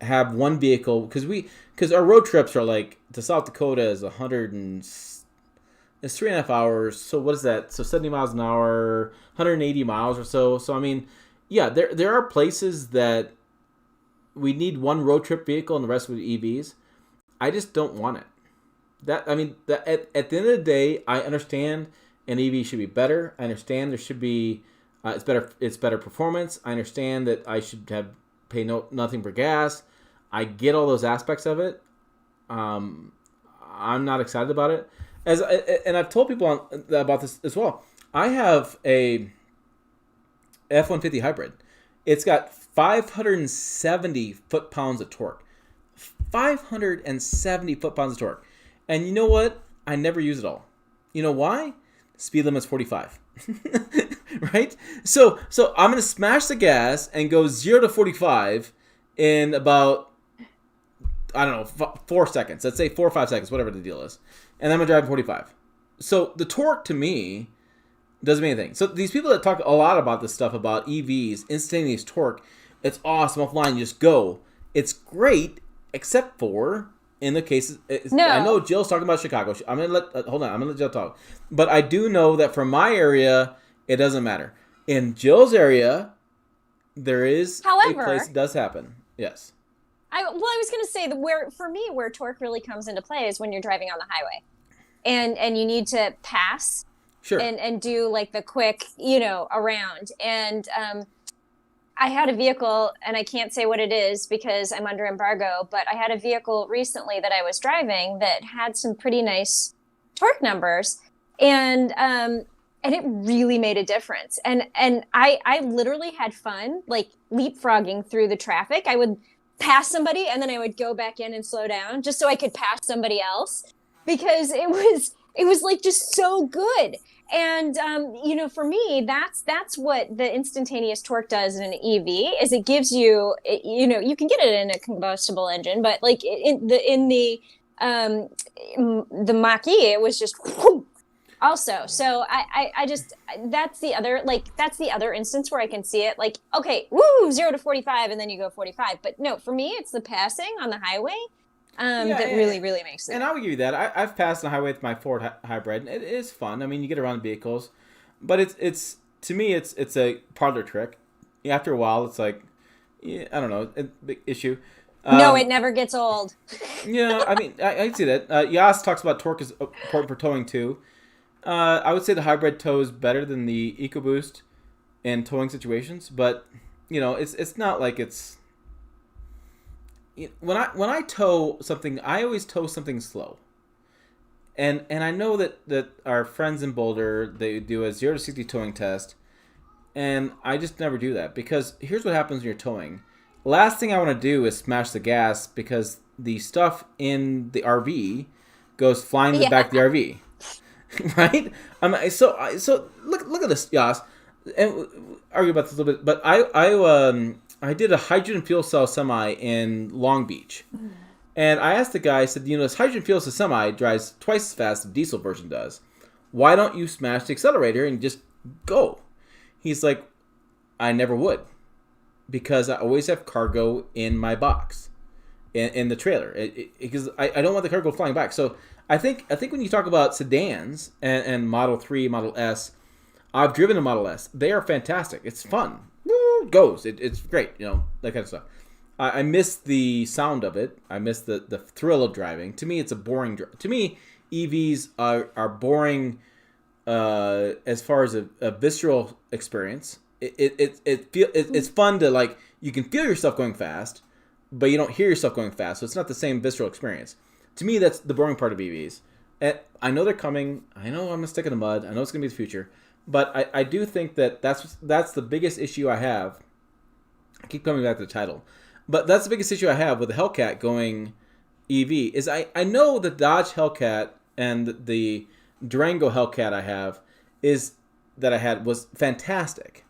have one vehicle because our road trips are like to South Dakota is 3.5 hours. So what is that? So 70 miles an hour, 180 miles or so. So I mean, yeah, there are places that we need one road trip vehicle and the rest with EVs. I just don't want it. At the end of the day, I understand an EV should be better. I understand there should be it's better performance. I understand that I should pay nothing for gas. I get all those aspects of it. I'm not excited about it. And I've told people about this as well. I have a F-150 hybrid. It's got 570 foot-pounds of torque. 570 foot-pounds of torque. And you know what? I never use it all. You know why? Speed limit's 45. Right? So I'm going to smash the gas and go 0 to 45 in about, I don't know, 4 seconds. Let's say 4 or 5 seconds, whatever the deal is. And I'm going to drive 45. So the torque to me doesn't mean anything. So these people that talk a lot about this stuff about EVs, instantaneous torque, it's awesome offline, you just go. It's great, except for in the cases. No. I know Jill's talking about Chicago. I'm gonna let Jill talk. But I do know that for my area, it doesn't matter. In Jill's area, there is a place it does happen. Yes. I was going to say that where torque really comes into play is when you're driving on the highway, and you need to pass. Sure. And do like the quick, around. And I had a vehicle, and I can't say what it is because I'm under embargo, but I had a vehicle recently that I was driving that had some pretty nice torque numbers, and it really made a difference. And I literally had fun, like leapfrogging through the traffic. I would pass somebody, and then I would go back in and slow down just so I could pass somebody else, because it was like just so good. And, for me, that's what the instantaneous torque does in an EV is it gives you, you can get it in a combustible engine, but like in the Mach-E, it was just also. So I just, that's the other instance where I can see it like, okay, 0 to 45 and then you go 45. But no, for me, it's the passing on the highway. That really, really makes it. And I would give you that. I've passed the highway with my Ford hybrid. It is fun. I mean, you get around vehicles, but it's to me, it's a parlor trick. After a while, it's like, I don't know, a big issue. No, it never gets old. Yeah, I mean, I see that. Yas talks about torque is important for towing too. I would say the hybrid tows better than the EcoBoost in towing situations, but it's not like it's. When I tow something, I always tow something slow. And I know that our friends in Boulder, they do a 0 to 60 towing test, and I just never do that because here's what happens when you're towing. Last thing I want to do is smash the gas because the stuff in the RV goes flying to the back of the RV, right? So look at this, Yas, and argue about this a little bit, but I did a hydrogen fuel cell semi in Long Beach. And I asked the guy, I said, this hydrogen fuel cell semi drives twice as fast as the diesel version does. Why don't you smash the accelerator and just go? He's like, I never would. Because I always have cargo in my box, in the trailer. Because I don't want the cargo flying back. So I think when you talk about sedans and Model 3, Model S, I've driven a Model S. They are fantastic. It's fun. Goes. It's great, that kind of stuff. I miss the sound of it. I miss the thrill of driving. To me, it's a boring drive. To me, EVs are boring as far as a visceral experience. it's fun to like, you can feel yourself going fast, but you don't hear yourself going fast. So it's not the same visceral experience. To me, that's the boring part of EVs. And I know they're coming. I know I'm gonna stick in the mud. I know it's gonna be the future. But I do think that that's the biggest issue I have. I keep coming back to the title. But that's the biggest issue I have with the Hellcat going EV is I know the Dodge Hellcat and the Durango Hellcat I had was fantastic.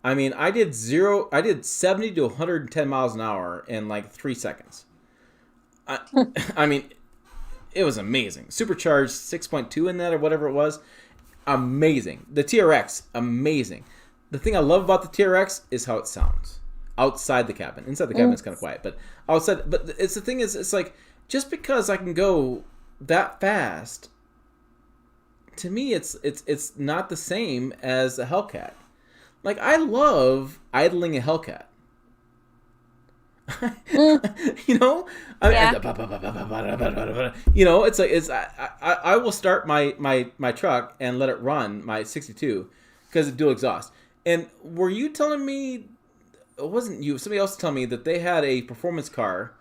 I mean, I did 70 to 110 miles an hour in like 3 seconds. I mean, it was amazing. Supercharged 6.2 in that or whatever it was. Amazing. The TRX, amazing. The thing I love about the TRX is how it sounds. Outside the cabin. Inside the cabin it's kind of quiet, but outside. But it's the thing is, it's like, just because I can go that fast, to me, it's not the same as a Hellcat. Like, I love idling a Hellcat. You know, you know, it's like I will start my truck and let it run my 62 because it's dual exhaust. And were you telling me? It wasn't you. Somebody else told me that they had a performance car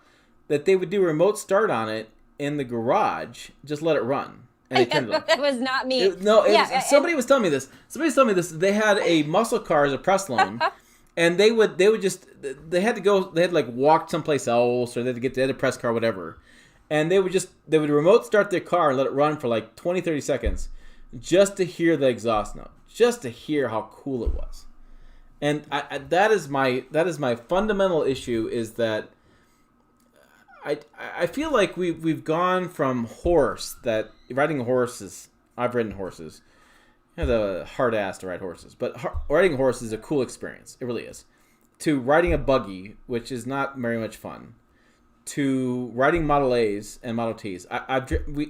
that they would do remote start on it in the garage, just let it run, and they turned it off. That was not me. Somebody was telling me this. Somebody was telling me this. They had a muscle car as a press loan, and they had to like walk someplace else, or they had a press car, or whatever, and they would remote start their car and let it run for like 20, 30 seconds, just to hear the exhaust note, just to hear how cool it was. And that is my fundamental issue, is that I feel like we've gone from horse, that riding a horse is, I've ridden horses. You know, the hard ass to ride horses, but riding a horse is a cool experience. It really is. To riding a buggy, which is not very much fun. To riding Model A's and Model T's.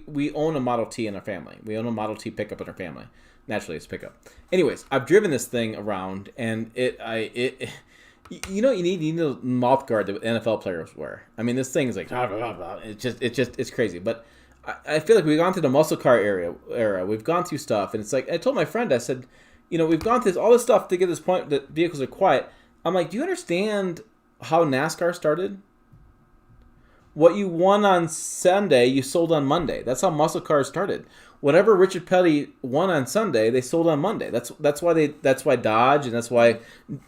We own a Model T in our family. We own a Model T pickup in our family. Naturally, it's pickup. Anyways, I've driven this thing around, and you know, you need a mouth guard that NFL players wear. I mean, this thing is like, it's crazy. But I feel like we've gone through the muscle car era. We've gone through stuff, and it's like, I told my friend, I said, you know, we've gone through all this stuff to get to this point that vehicles are quiet. I'm like, do you understand how NASCAR started? What you won on Sunday, you sold on Monday. That's how muscle cars started. Whatever Richard Petty won on Sunday, they sold on Monday. That's why Dodge, and that's why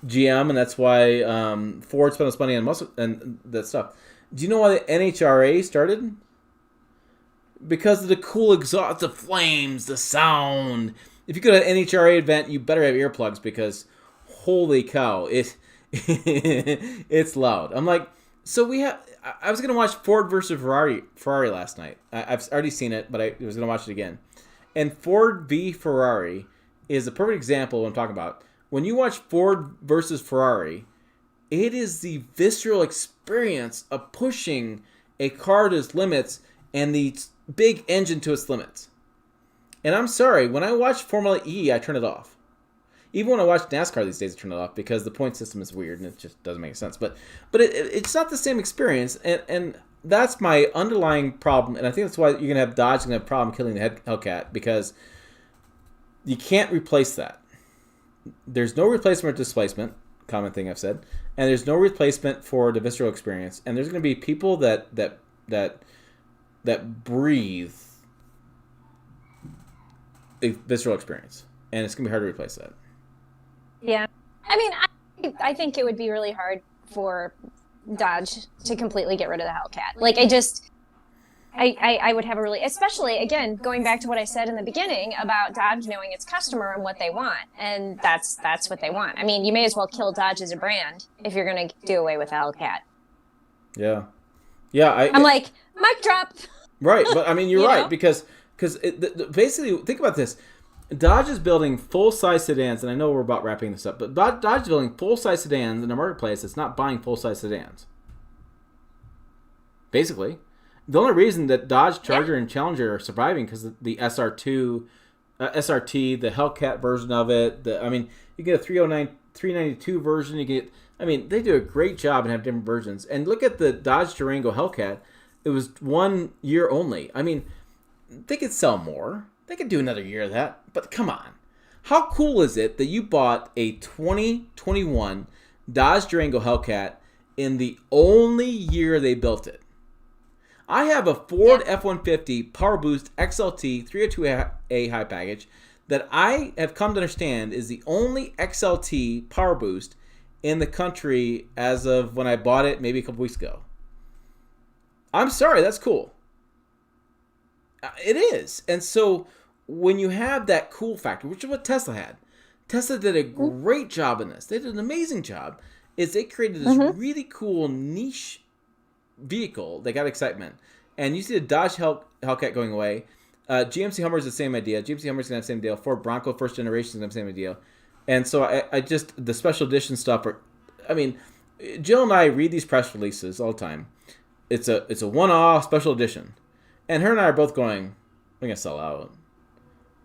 GM, and that's why Ford spent its money on muscle and that stuff. Do you know why the NHRA started? Because of the cool exhaust, the flames, the sound. If you go to an NHRA event, you better have earplugs, because holy cow, it's loud. I'm like, so I was going to watch Ford versus Ferrari last night. I've already seen it, but I was going to watch it again. And Ford v Ferrari is a perfect example of what I'm talking about. When you watch Ford versus Ferrari, it is the visceral experience of pushing a car to its limits and the big engine to its limits. And I'm sorry, when I watch Formula E, I turn it off. Even when I watch NASCAR these days, I turn it off, because the point system is weird and it just doesn't make sense. But it's not the same experience, and that's my underlying problem. And I think that's why you're going to have Dodge going to have a problem killing the Hellcat, because you can't replace that. There's no replacement for displacement, common thing I've said, and there's no replacement for the visceral experience. And there's going to be people that breathe a visceral experience, and it's going to be hard to replace that. Yeah. I mean, I think it would be really hard for Dodge to completely get rid of the Hellcat. Like, I would have a really, especially, again, going back to what I said in the beginning about Dodge knowing its customer and what they want. And that's what they want. I mean, you may as well kill Dodge as a brand if you're going to do away with the Hellcat. Yeah. Yeah. I'm like, mic drop. Right. But I mean, you're right, because basically, think about this. Dodge is building full-size sedans, and I know we're about wrapping this up, but Dodge is building full-size sedans in a marketplace that's not buying full-size sedans. Basically. The only reason that Dodge Charger and Challenger are surviving because the SRT, the Hellcat version of it. You get a 392 version. They do a great job and have different versions. And look at the Dodge Durango Hellcat. It was 1 year only. I mean, they could sell more. They could do another year of that, but come on. How cool is it that you bought a 2021 Dodge Durango Hellcat in the only year they built it? I have a Ford F-150 Power Boost XLT 302A high package that I have come to understand is the only XLT Power Boost in the country as of when I bought it maybe a couple weeks ago. I'm sorry, that's cool. It is. And so when you have that cool factor, which is what Tesla had, Tesla did a great job in this. They did an amazing job. Is they created this really cool niche vehicle that got excitement. And you see the Dodge Hellcat going away. GMC Hummer is the same idea. GMC Hummer is going to have the same deal. Ford Bronco first generation is going to have the same idea. And so I just, the special edition stuff are, I mean, Jill and I read these press releases all the time. It's a one-off special edition. And her and I are both going, we're going to sell out.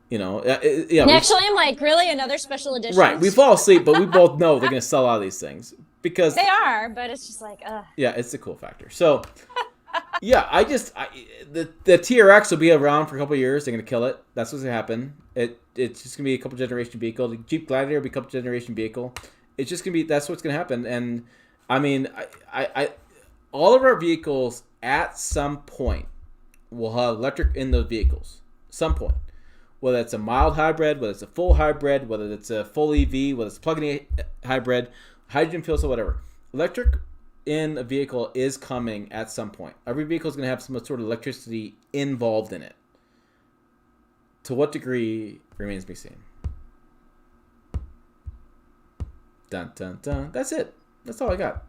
You know, Actually, I'm like, really? Another special edition? Right. We fall asleep, but we both know they're going to sell out of these things. Because they are, but it's just like, ugh. Yeah, it's the cool factor. So, yeah, the TRX will be around for a couple of years. They're going to kill it. That's what's going to happen. It's just going to be a couple generation vehicle. The Jeep Gladiator will be a couple generation vehicle. It's just going to be, that's what's going to happen. And, I mean, I all of our vehicles at some point will have electric in those vehicles. Some point. Whether it's a mild hybrid, whether it's a full hybrid, whether it's a full EV, whether it's a plug-in hybrid, hydrogen fuel cell, whatever. Electric in a vehicle is coming at some point. Every vehicle is going to have some sort of electricity involved in it. To what degree remains to be seen. Dun, dun, dun. That's it. That's all I got.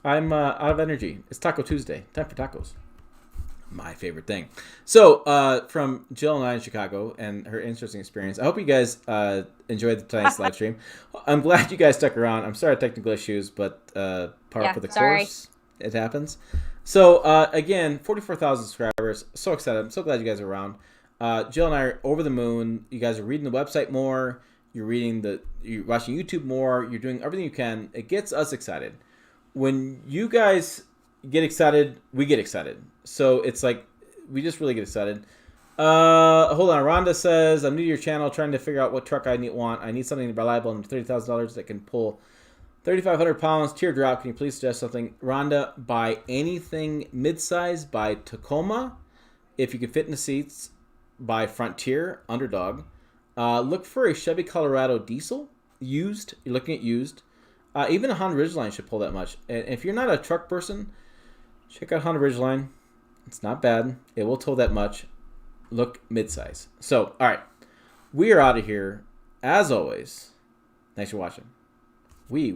I'm out of energy. It's Taco Tuesday. Time for tacos. My favorite thing. So, from Jill and I in Chicago and her interesting experience, I hope you guys enjoyed tonight's live stream. I'm glad you guys stuck around. I'm sorry technical issues, but par for the course. It happens. So, again, 44,000 subscribers. So excited. I'm so glad you guys are around. Jill and I are over the moon. You guys are reading the website more. You're watching YouTube more. You're doing everything you can. It gets us excited. When you guys get excited, we get excited. So it's like we just really get excited. Hold on. Rhonda says, I'm new to your channel, trying to figure out what truck I want. I need something reliable and $30,000 that can pull 3,500 pounds. Teardrop. Can you please suggest something? Rhonda, buy anything midsize. Buy Tacoma. If you can fit in the seats, buy Frontier, Underdog. Look for a Chevy Colorado diesel. Used. You're looking at used. Even a Honda Ridgeline should pull that much. And if you're not a truck person, check out Honda Ridgeline. It's not bad. It will tow that much. Look midsize. So, all right. We are out of here. As always, thanks for watching. We